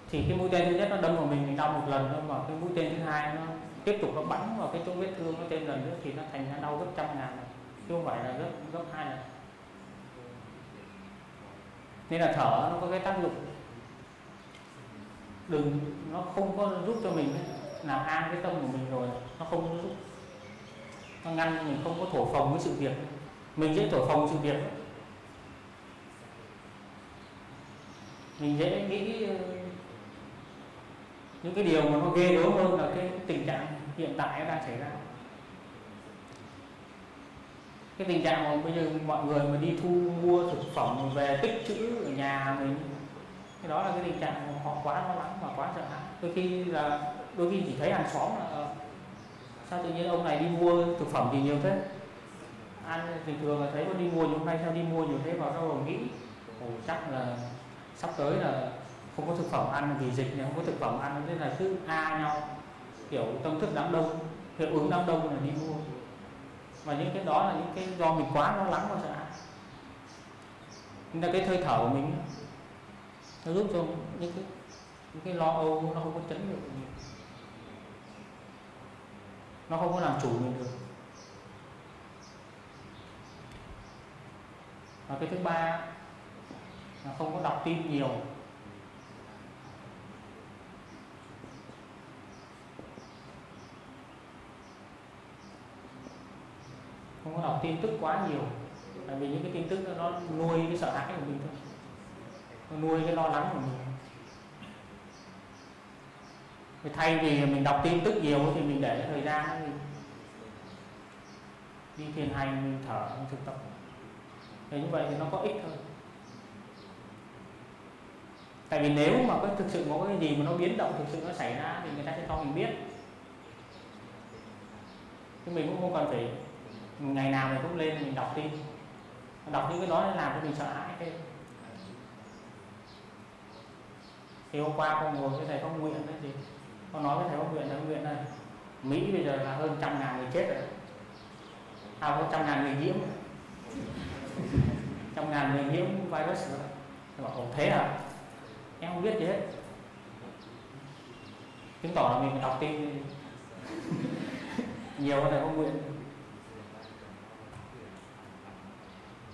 Thì cái mũi tên thứ nhất nó đâm vào mình đau một lần thôi, mà cái mũi tên thứ hai nó tiếp tục nó bắn vào cái chỗ vết thương nó thêm lần nữa thì nó thành ra đau gấp 100.000 lần, chứ không phải là gấp 2 lần. Nên là thở nó có cái tác dụng, nó không có giúp cho mình làm an cái tâm của mình, rồi nó không có giúp, nó ngăn mình không có thổi phồng với sự việc. Mình dễ thổi phồng sự việc, mình dễ nghĩ những cái điều mà nó ghê gớm hơn là cái tình trạng hiện tại nó đang xảy ra. Cái tình trạng mà bây giờ mọi người mà đi thu mua thực phẩm về tích trữ ở nhà mình, cái đó là cái tình trạng mà họ quá lo lắng và quá sợ hãi. Đôi khi chỉ thấy hàng xóm là sao tự nhiên ông này đi mua thực phẩm thì nhiều thế, ăn bình thường là thấy có đi mua, nhưng hôm nay sao đi mua nhiều thế, vào sau rồi nghĩ chắc là sắp tới là không có thực phẩm ăn vì dịch này, không có thực phẩm ăn nên là cứ nhau, kiểu tâm thức đám đông, hiệu ứng đám đông là đi mua. Và những cái đó là những cái do mình quá lo lắng và sợ hãi. Nên là cái hơi thở của mình nó giúp cho những cái lo âu nó không có chấn được mình, nó không có làm chủ mình được. Và cái thứ ba là không có đọc tin nhiều. Không có đọc tin tức quá nhiều, tại vì những cái tin tức đó, nó nuôi cái sợ hãi của mình thôi, nó nuôi cái lo lắng của mình. Thay vì mình đọc tin tức nhiều thì mình để thời gian mình đi thiền hành, mình thở, mình thực tập. Thế như vậy thì nó có ích hơn. Tại vì nếu mà có thực sự có cái gì mà nó biến động thực sự nó xảy ra thì người ta sẽ cho mình biết, chứ mình cũng không cần phải ngày nào mình cũng lên mình đọc tin. Đọc những cái đó để làm cho mình sợ hãi thêm. Thì hôm qua con ngồi với thầy Pháp Nguyện đấy, thì con nói với thầy Pháp Nguyện này, Mỹ bây giờ là hơn 100.000 người chết rồi, có 100.000 người nhiễm, 100.000 người nhiễm virus rồi. Tôi bảo thế à? Em không biết gì hết. Chứng tỏ là mình đọc tin nhiều hơn thầy Pháp Nguyện.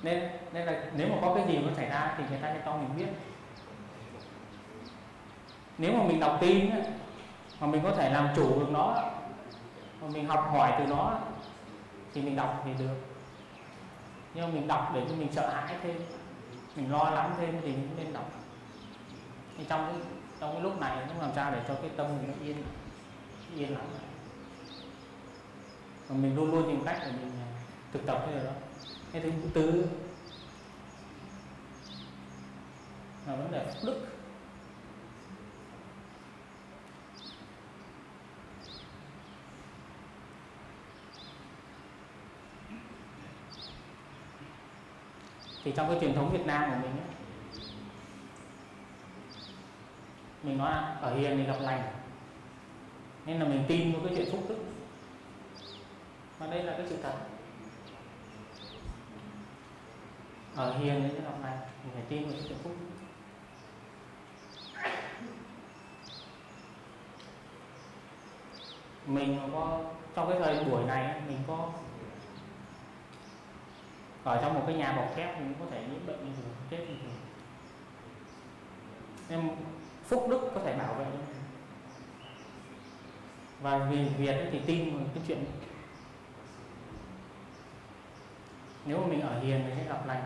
Nên là nếu mà có cái gì nó xảy ra thì người ta sẽ cho mình biết. Nếu mà mình đọc tin mà mình có thể làm chủ được nó, mà mình học hỏi từ nó thì mình đọc thì được. Nhưng mà mình đọc để cho mình sợ hãi thêm, mình lo lắng thêm thì mình cũng nên đọc. Thì trong cái lúc này nó làm sao để cho cái tâm mình nó yên lặng. Và mình luôn luôn tìm cách để mình thực tập cái điều đó. Cái thứ tư là vấn đề phúc đức. Thì trong cái truyền thống Việt Nam của mình ấy, mình nói là ở hiền thì gặp lành, nên là mình tin vào cái chuyện phúc đức. Và đây là cái sự thật. Ở hiền thì gặp lành, mình phải tin vào cái chuyện phúc đức. Mình có trong cái thời buổi này mình có ở trong một cái nhà bọc thép, mình có thể nhiễm bệnh như thường, chết như thường. Nên phúc đức có thể bảo vệ mình. Và vì Việt thì tin vào cái chuyện nếu mà mình ở hiền thì sẽ gặp lành,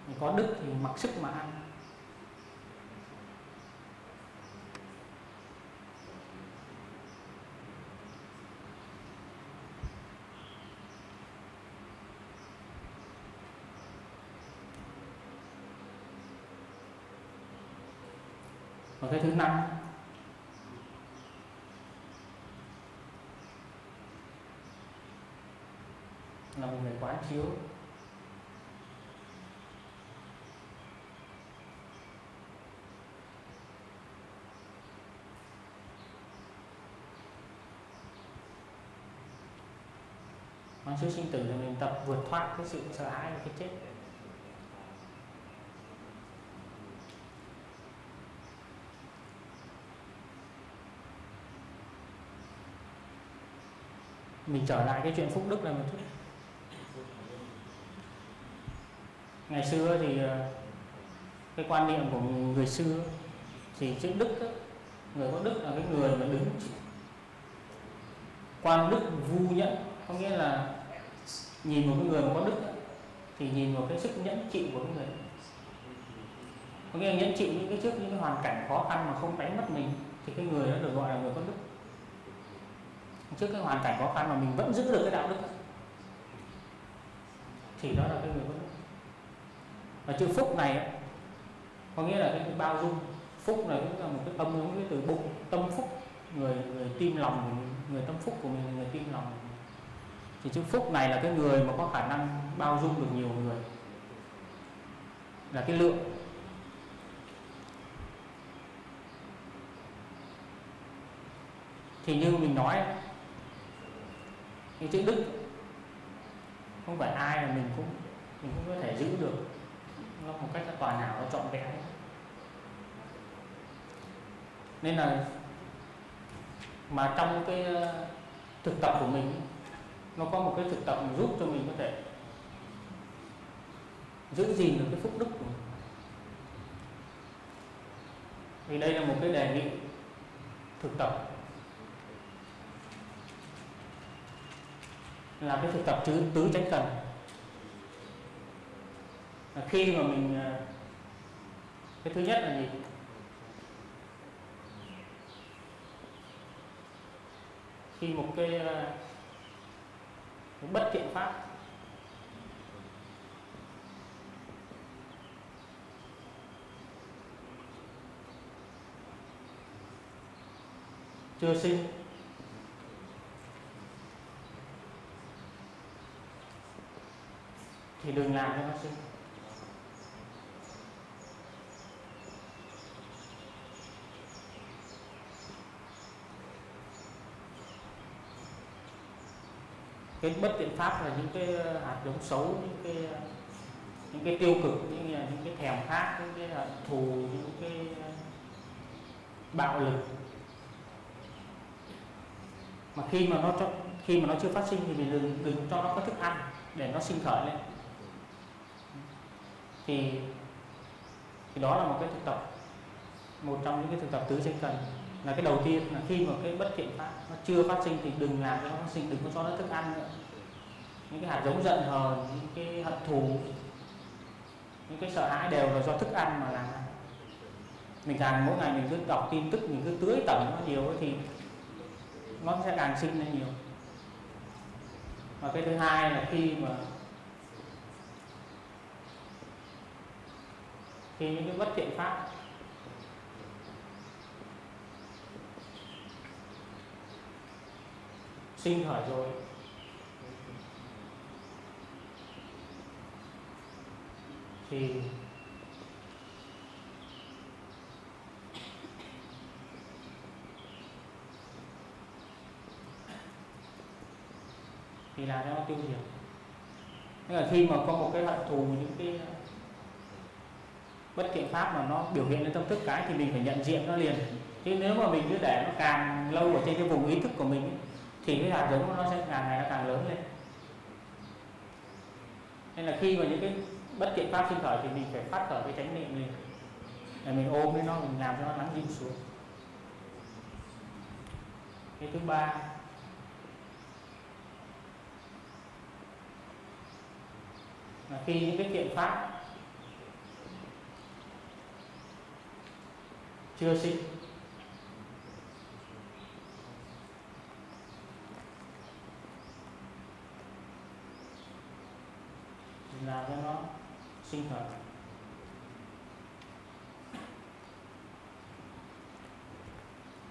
mình có đức thì mặc sức mà ăn. Và cái thứ năm là mình phải quán chiếu. Quán chiếu sinh tử là mình tập vượt thoát cái sự sợ hãi và cái chết. Mình trở lại cái chuyện phúc đức này một chút. Ngày xưa thì cái quan niệm của người xưa thì chữ đức đó, người có đức là cái người mà đứng quan đức vu nhẫn, có nghĩa là nhìn một cái người mà có đức thì nhìn vào cái sức nhẫn chịu của cái người, có nghĩa là nhẫn chịu những cái trước những cái hoàn cảnh khó khăn mà không đánh mất mình, thì cái người đó được gọi là người có đức. Trước cái hoàn cảnh khó khăn mà mình vẫn giữ được cái đạo đức thì đó là cái người có đức. Và chữ phúc này có nghĩa là cái bao dung. Phúc là cũng là một cái âm hướng từ bụng, tâm phúc, người tim lòng, người tâm phúc của mình là người tim lòng. Thì chữ phúc này là cái người mà có khả năng bao dung được nhiều người, là cái lượng. Thì như mình nói, cái chữ đức không phải ai là mình cũng có thể giữ được nó một cách toàn hảo, nó trọn vẹn. Nên là mà trong cái thực tập của mình, nó có một cái thực tập giúp cho mình có thể giữ gìn được cái phúc đức của mình. Vì đây là một cái đề nghị thực tập, là cái thực tập tứ chánh cần. Khi mà mình, cái thứ nhất là gì? Khi một cái bất thiện pháp chưa sinh thì đừng làm cho nó sinh. Cái bất thiện pháp là những cái hạt giống xấu, những cái tiêu cực, những cái thèm khát, những cái hận thù, những cái bạo lực. Mà khi mà nó chưa phát sinh thì mình đừng cho nó có thức ăn để nó sinh khởi lên. Thì đó là một cái thực tập, một trong những cái thực tập tứ chánh cần. Là cái đầu tiên là khi mà cái bất thiện pháp nó chưa phát sinh thì đừng làm cho nó phát sinh, đừng có cho nó thức ăn nữa. Những cái hạt giống giận hờn, những cái hận thù, những cái sợ hãi đều là do thức ăn mà làm. Mình càng mỗi ngày mình cứ đọc tin tức, mình cứ tưới tẩm nó nhiều thì nó sẽ càng sinh lên nhiều. Và cái thứ hai là khi những cái bất thiện pháp sinh khởi rồi thì làm cho nó tiêu diệt. Tức là khi mà có một cái hận thù, những cái bất thiện pháp mà nó biểu hiện lên tâm thức cái thì mình phải nhận diện nó liền. Chứ nếu mà mình cứ để nó càng lâu ở trên cái vùng ý thức của mình thì cái hạt giống nó sẽ càng ngày nó càng lớn lên. Nên là khi mà những cái bất thiện pháp sinh khởi thì mình phải phát khởi cái chánh niệm liền, để mình ôm với nó, mình làm cho nó lắng dịu xuống. Cái thứ ba là khi những cái thiện pháp chưa sinh làm cho nó sinh khởi.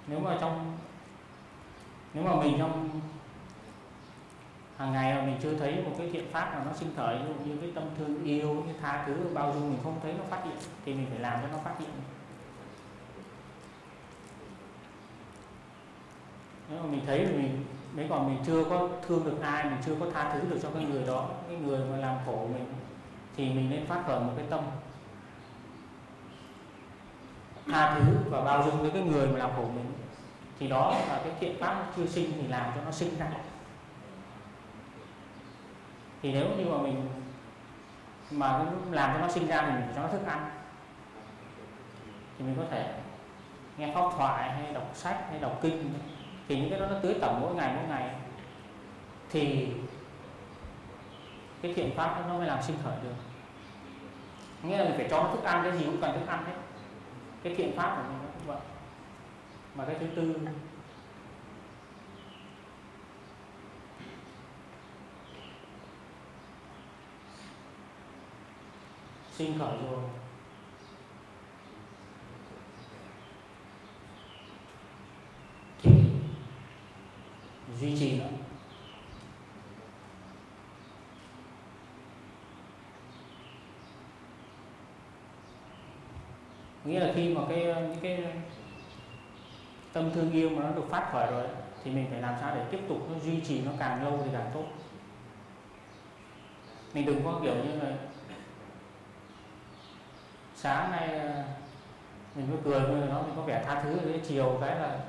Nếu mà mình trong hàng ngày mà mình chưa thấy một cái thiện pháp nào nó sinh khởi, ví dụ như cái tâm thương yêu, cái tha thứ, bao dung, mình không thấy nó phát hiện thì mình phải làm cho nó phát hiện. Nếu mà mình thấy thì nếu còn mình chưa có thương được ai, mình chưa có tha thứ được cho cái người đó, cái người mà làm khổ mình, thì mình nên phát khởi một cái tâm tha thứ và bao dung với cái người mà làm khổ mình. Thì đó là cái thiện pháp chưa sinh thì làm cho nó sinh ra. Thì nếu như mà mình mà làm cho nó sinh ra thì mình phải cho nó thức ăn. Thì mình có thể nghe pháp thoại hay đọc sách hay đọc kinh, thì những cái đó nó tưới tẩm mỗi ngày thì cái thiện pháp nó mới làm sinh khởi được. Nghĩa là mình phải cho nó thức ăn, cái gì cũng cần thức ăn hết. Cái thiện pháp của mình nó cũng vậy. Và cái thứ tư sinh khởi rồi thì duy trì nữa. Nghĩa là khi mà những cái tâm thương yêu mà nó được phát khởi rồi thì mình phải làm sao để tiếp tục nó duy trì nó càng lâu thì càng tốt. Mình đừng có kiểu như là sáng nay mình cứ cười với nó, mình có vẻ tha thứ, đến chiều cái là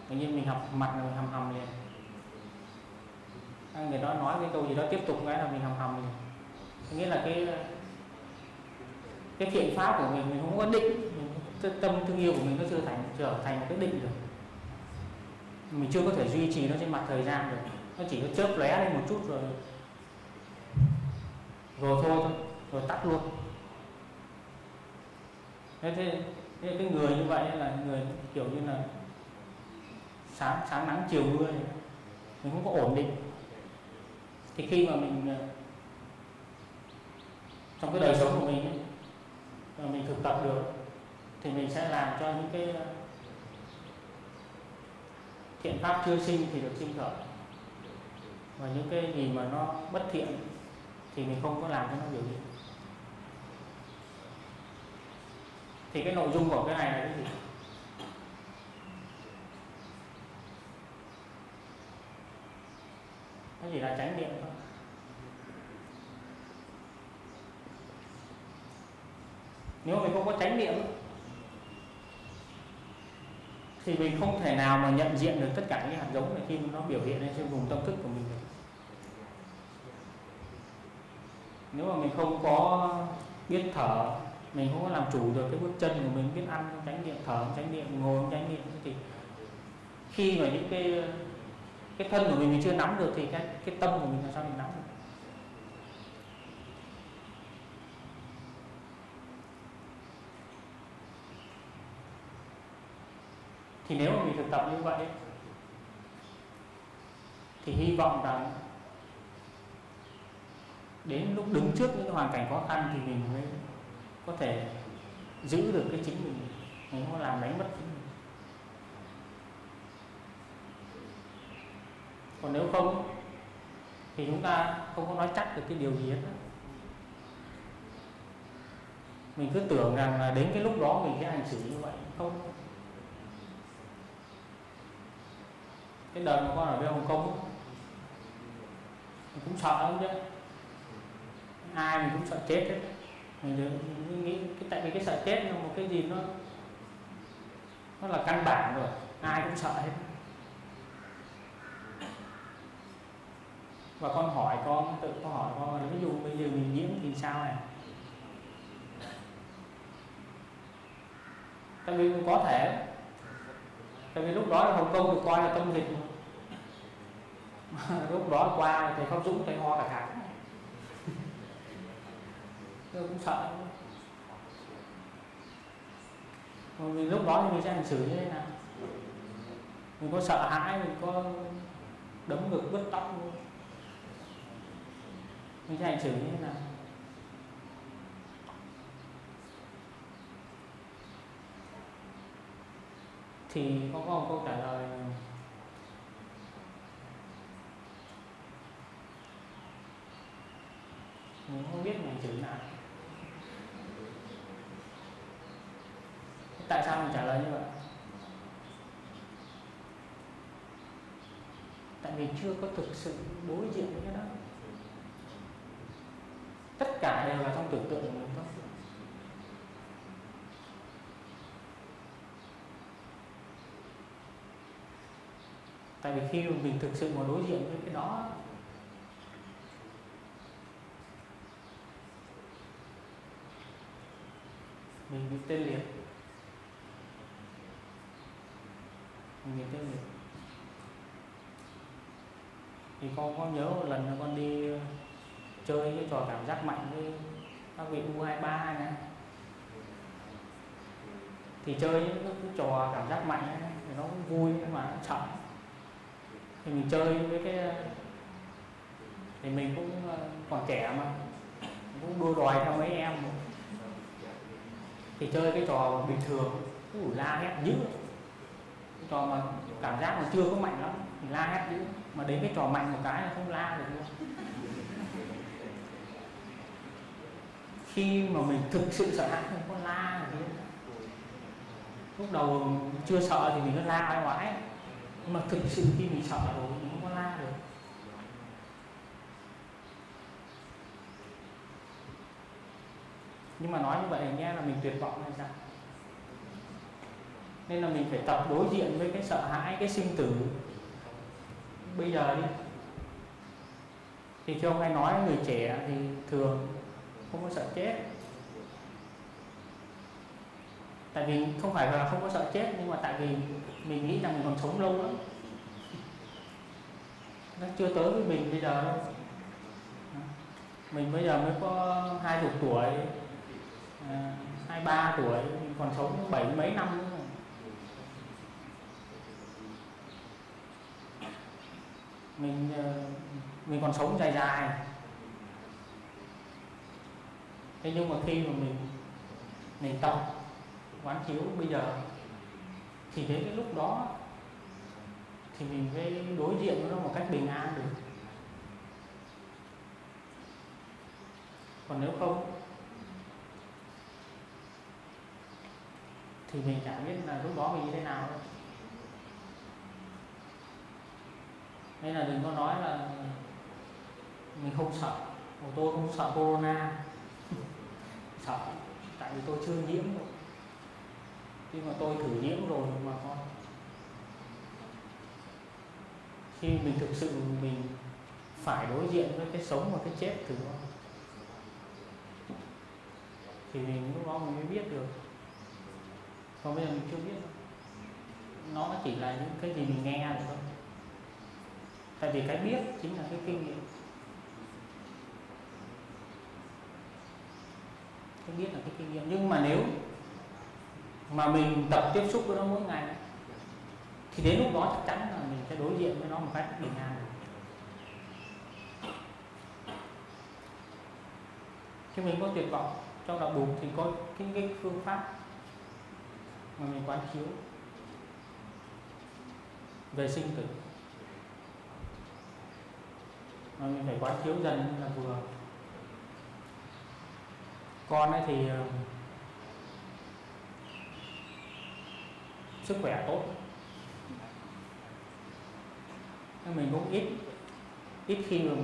tự nhiên mình học mặt là mình hầm hầm liền. Người đó nói cái câu gì đó tiếp tục cái là mình hầm hầm liền. Nghĩa là cái thiện pháp của mình không có định, tâm thương yêu của mình nó chưa trở thành một cái định rồi, mình chưa có thể duy trì nó trên mặt thời gian được, nó chỉ có chớp lóe lên một chút rồi thôi, rồi tắt luôn. Thế cái người như vậy là người kiểu như là sáng nắng chiều mưa, mình không có ổn định. Thì khi mà mình trong cái đời sống của mình ấy, mà mình thực tập được thì mình sẽ làm cho những cái thiện pháp chưa sinh thì được sinh khởi, và những cái gì mà nó bất thiện thì mình không có làm cho nó biểu hiện. Thì cái nội dung của cái này là cái gì? Nó chỉ là chánh niệm thôi. Nếu mình không có chánh niệm thì mình không thể nào mà nhận diện được tất cả những hạt giống này khi nó biểu hiện lên trên vùng tâm thức của mình được. Nếu mà mình không có biết thở, mình không có làm chủ được cái bước chân của mình, biết ăn trong chánh niệm, thở trong chánh niệm, ngồi trong chánh niệm, thì khi mà những cái thân của mình chưa nắm được thì cái tâm của mình làm sao mình nắm được? Thì nếu mà mình thực tập như vậy thì hy vọng rằng đến lúc đứng trước những hoàn cảnh khó khăn thì mình mới có thể giữ được cái chính mình không có làm đánh mất chính mình. Còn nếu không thì chúng ta không có nói chắc được cái điều gì hết. Mình cứ tưởng rằng là đến cái lúc đó mình sẽ hành xử như vậy. Không. Cái đợt mà con ở bên Hồng Kông mình cũng sợ lắm chứ, ai mình cũng sợ chết hết. Mình nghĩ tại vì cái sợ chết là một cái gì nó là căn bản rồi, ai cũng sợ hết. Và con hỏi con, tự con hỏi con là ví dụ bây giờ mình nhiễm thì sao này? Tại vì có thể, tại vì lúc đó là Hồng Kông được coi là tâm dịch, lúc đó qua thầy Pháp Dũng thầy ho cả tháng, tôi cũng sợ. Vì lúc đó thì mình sẽ hành xử như thế nào? Mình có sợ hãi, mình có đấm ngực bứt tóc luôn, mình sẽ hành xử như thế nào? Thì có một câu trả lời mình không biết mình xử nào. Tại sao mình trả lời như vậy? Tại vì chưa có thực sự đối diện với cái đó. Tất cả đều là trong tưởng tượng của mình thôi. Tại vì khi mà mình thực sự mà đối diện với cái đó, mình bị tê liệt. Mình bị tê liệt. Thì con có nhớ một lần là con đi chơi cái trò cảm giác mạnh với các vị U23 này. Thì chơi những cái trò cảm giác mạnh ấy, thì nó cũng vui nhưng mà nó sợ. Thì mình chơi với cái, thì mình cũng còn trẻ mà, mình cũng đua đòi theo mấy em mà. Thì chơi cái trò bình thường la hét dữ, cái trò mà cảm giác mà chưa có mạnh lắm thì la hét dữ, mà đến cái trò mạnh một cái là không la được luôn. Khi mà mình thực sự sợ hãi không có la gì hết. Lúc đầu chưa sợ thì mình cứ la oai oái, nhưng mà thực sự khi mình sợ rồi mình không có la được. Nhưng mà nói như vậy nghe là mình tuyệt vọng hay sao? Nên là mình phải tập đối diện với cái sợ hãi, cái sinh tử. Bây giờ đi thì khi ông hay nói người trẻ thì thường không có sợ chết. Tại vì không phải là không có sợ chết, nhưng mà tại vì mình nghĩ rằng mình còn sống lâu lắm, nó chưa tới với mình bây giờ đâu. Mình bây giờ mới có 20 tuổi, 23 tuổi, mình còn sống 70 mấy năm nữa. Mình còn sống dài dài. Thế nhưng mà khi mà mình tập quán chiếu bây giờ thì đến cái lúc đó thì mình mới đối diện với nó một cách bình an được. Còn nếu không thì mình chẳng biết là lúc đó mình như thế nào đâu. Nên là đừng có nói là mình không sợ. Tôi không sợ corona. Sợ tại vì tôi chưa nhiễm rồi, nhưng mà tôi thử nhiễm rồi mà con. Khi mình thực sự mình phải đối diện với cái sống và cái chết từ nó, thì mình lúc đó mình mới biết được. Còn bây giờ mình chưa biết. Nó chỉ là những cái gì mình nghe được thôi. Tại vì cái biết chính là cái kinh nghiệm. Cái biết là cái kinh nghiệm. Nhưng mà nếu mà mình tập tiếp xúc với nó mỗi ngày thì đến lúc đó chắc chắn là mình sẽ đối diện với nó một cách bình an được. Khi mình có tuyệt vọng trong đạo bùn thì có cái phương pháp mà mình quán chiếu về sinh tử, mà mình phải quán chiếu dần là vừa. Con ấy thì sức khỏe tốt, nhưng mình cũng ít khi mà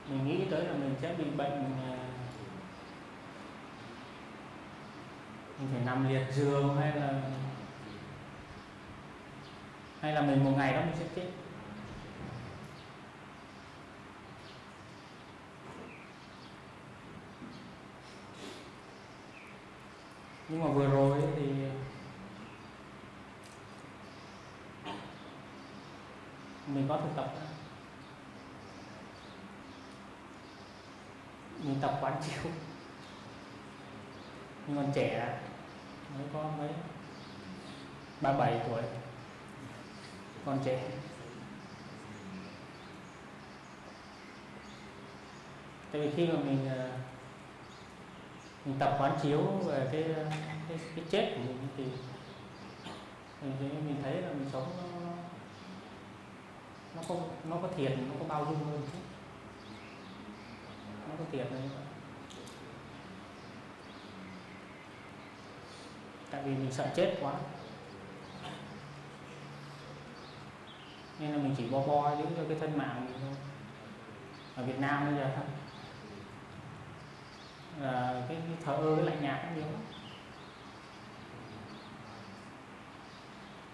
mình nghĩ tới là mình sẽ bị bệnh, mình phải nằm liệt giường hay là mình một ngày đó mình sẽ chết. Nhưng mà vừa rồi thì mình có thực tập, mình tập quán chiếu. Nhưng còn trẻ, mới có mấy 37 tuổi, còn trẻ. Tại vì khi mà mình tập quán chiếu về cái chết của mình thì mình thấy là mình sống nó có thiệt, nó có bao dung hơn chứ. Nó có thiệt là như vậy. Tại vì mình sợ chết quá, nên là mình chỉ bo giữ cho cái thân mạng mình thôi. Ở Việt Nam bây giờ là cái thờ ơ với lạnh nhạt cũng nhiều,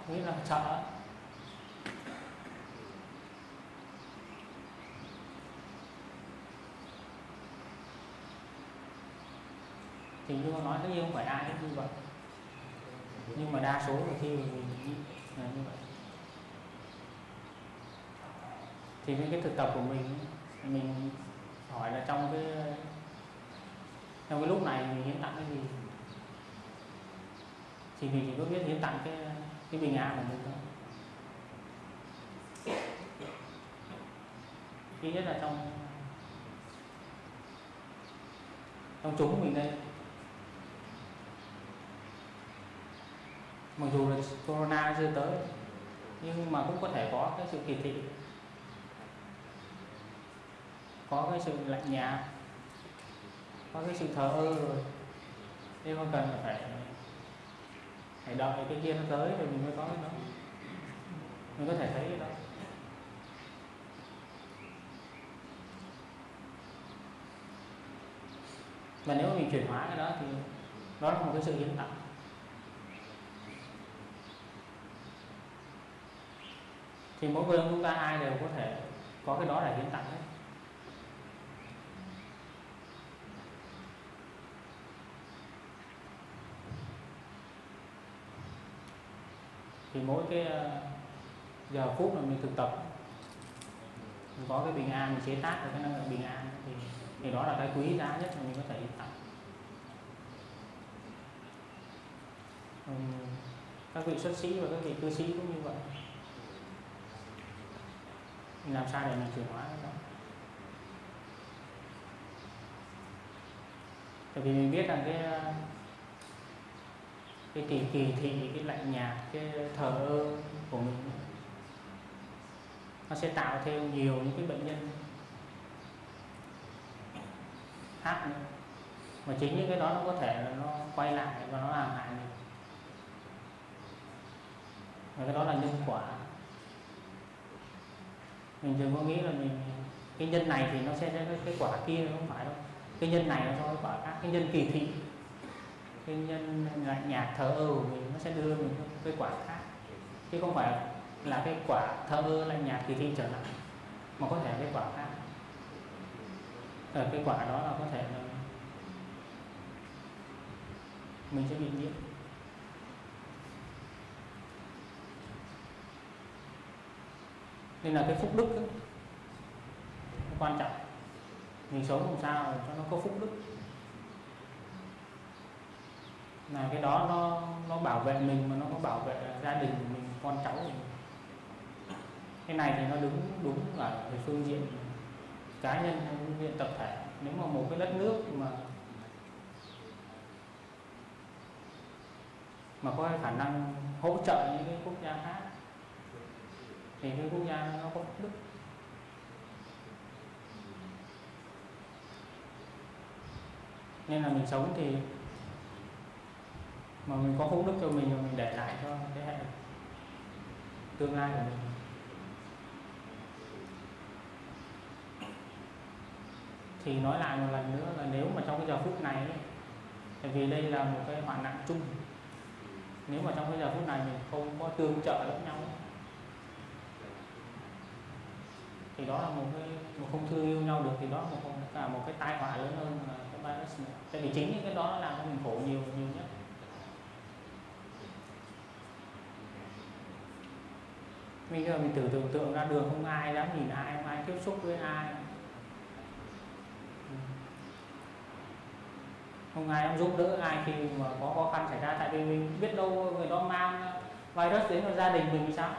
nghĩa là sợ. Thì như con nói, tất nhiên không phải ai cũng như vậy, nhưng mà đa số là khi mình là như vậy. Thì cái thực tập của mình hỏi là trong cái lúc này mình hiến tặng cái gì, thì mình chỉ có biết hiến tặng cái bình an của mình thôi. Thứ nhất là trong chúng mình đây, mặc dù là corona chưa tới, nhưng mà cũng có thể có cái sự kỳ thị, có cái sự lạnh nhạt, có cái sự thờ ơ rồi. Nên không cần phải đợi cái kia nó tới rồi mình mới có cái đó, mình có thể thấy cái đó. Và nếu mình chuyển hóa cái đó thì đó là một cái sự hiến tặng. Thì mỗi người chúng ta ai đều có thể có cái đó để hiến tặng hết. Thì mỗi cái giờ phút mà mình thực tập, mình có cái bình an, mình chế tác được cái năng lượng bình an thì đó là cái quý giá nhất mà mình có thể hiến tặng. Các vị xuất sĩ và các vị cư sĩ cũng như vậy. Mình làm sao để mình chuyển hóa cái đó? Tại vì mình biết rằng cái kỳ thị, cái lạnh nhạt, cái thờ ơ của mình nó sẽ tạo thêm nhiều những cái bệnh nhân khác nữa. Mà chính những cái đó nó có thể là nó quay lại và nó làm hại mình. Và cái đó là nhân quả. Mình đừng có nghĩ là cái nhân này thì nó sẽ có cái quả kia, không phải đâu. Cái nhân này nó cho cái quả khác. Cái nhân kỳ thị, cái nhân lạnh nhạt thờ ơ của mình nó sẽ đưa mình cái quả khác, chứ không phải là cái quả thờ ơ lạnh nhạt kỳ thị trở lại, mà có thể cái quả khác. Ở cái quả đó là có thể là mình sẽ bị nhiễm. Nên là cái phúc đức ấy, nó quan trọng. Mình sống làm sao cho nó có phúc đức, là cái đó nó bảo vệ mình, mà nó có bảo vệ gia đình của mình, con cháu của mình. Cái này thì nó đúng ở cái phương diện cá nhân hay phương diện tập thể. Nếu mà một cái đất nước mà có khả năng hỗ trợ những cái quốc gia khác thì cái quốc gia nó có phúc đức. Nên là mình sống thì mà mình có phúc đức cho mình, rồi mình để lại cho thế hệ tương lai của mình. Thì nói lại một lần nữa là nếu mà trong cái giờ phút này ấy, tại vì đây là một cái hoạn nạn chung, nếu mà trong cái giờ phút này mình không có tương trợ lẫn nhau thì đó là một không thương yêu nhau được, thì đó là một cái tai họa lớn hơn là cái virus nữa. Tại vì chính những cái đó nó làm cho mình khổ nhiều nhất. Bây giờ mình tưởng tượng ra đường không ai dám nhìn ai, không ai tiếp xúc với ai, không ai dám giúp đỡ ai khi mà có khó khăn xảy ra. Tại vì mình biết đâu người đó mang virus đến cho gia đình mình thì sao?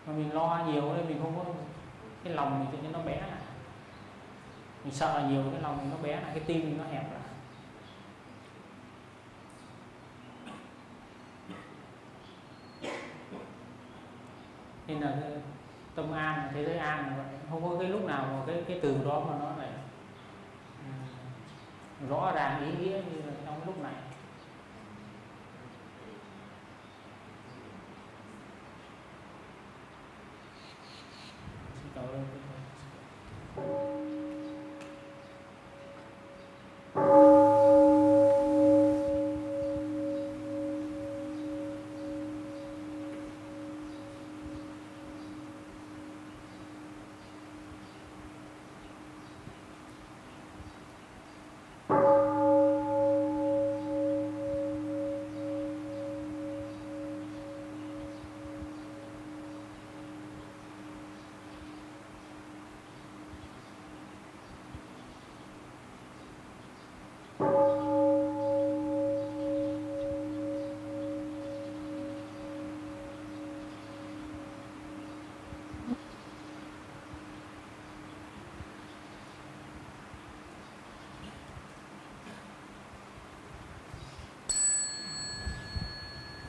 Mà mình lo nhiều nên mình không có, cái lòng mình tự nhiên nó bé lại. Mình sợ nhiều, cái lòng mình nó bé lại, cái tim mình nó hẹp lại. Nên là tâm an, thế giới an là vậy. Không có cái lúc nào mà cái từ đó mà nó lại rõ ràng ý nghĩa như là trong cái lúc này.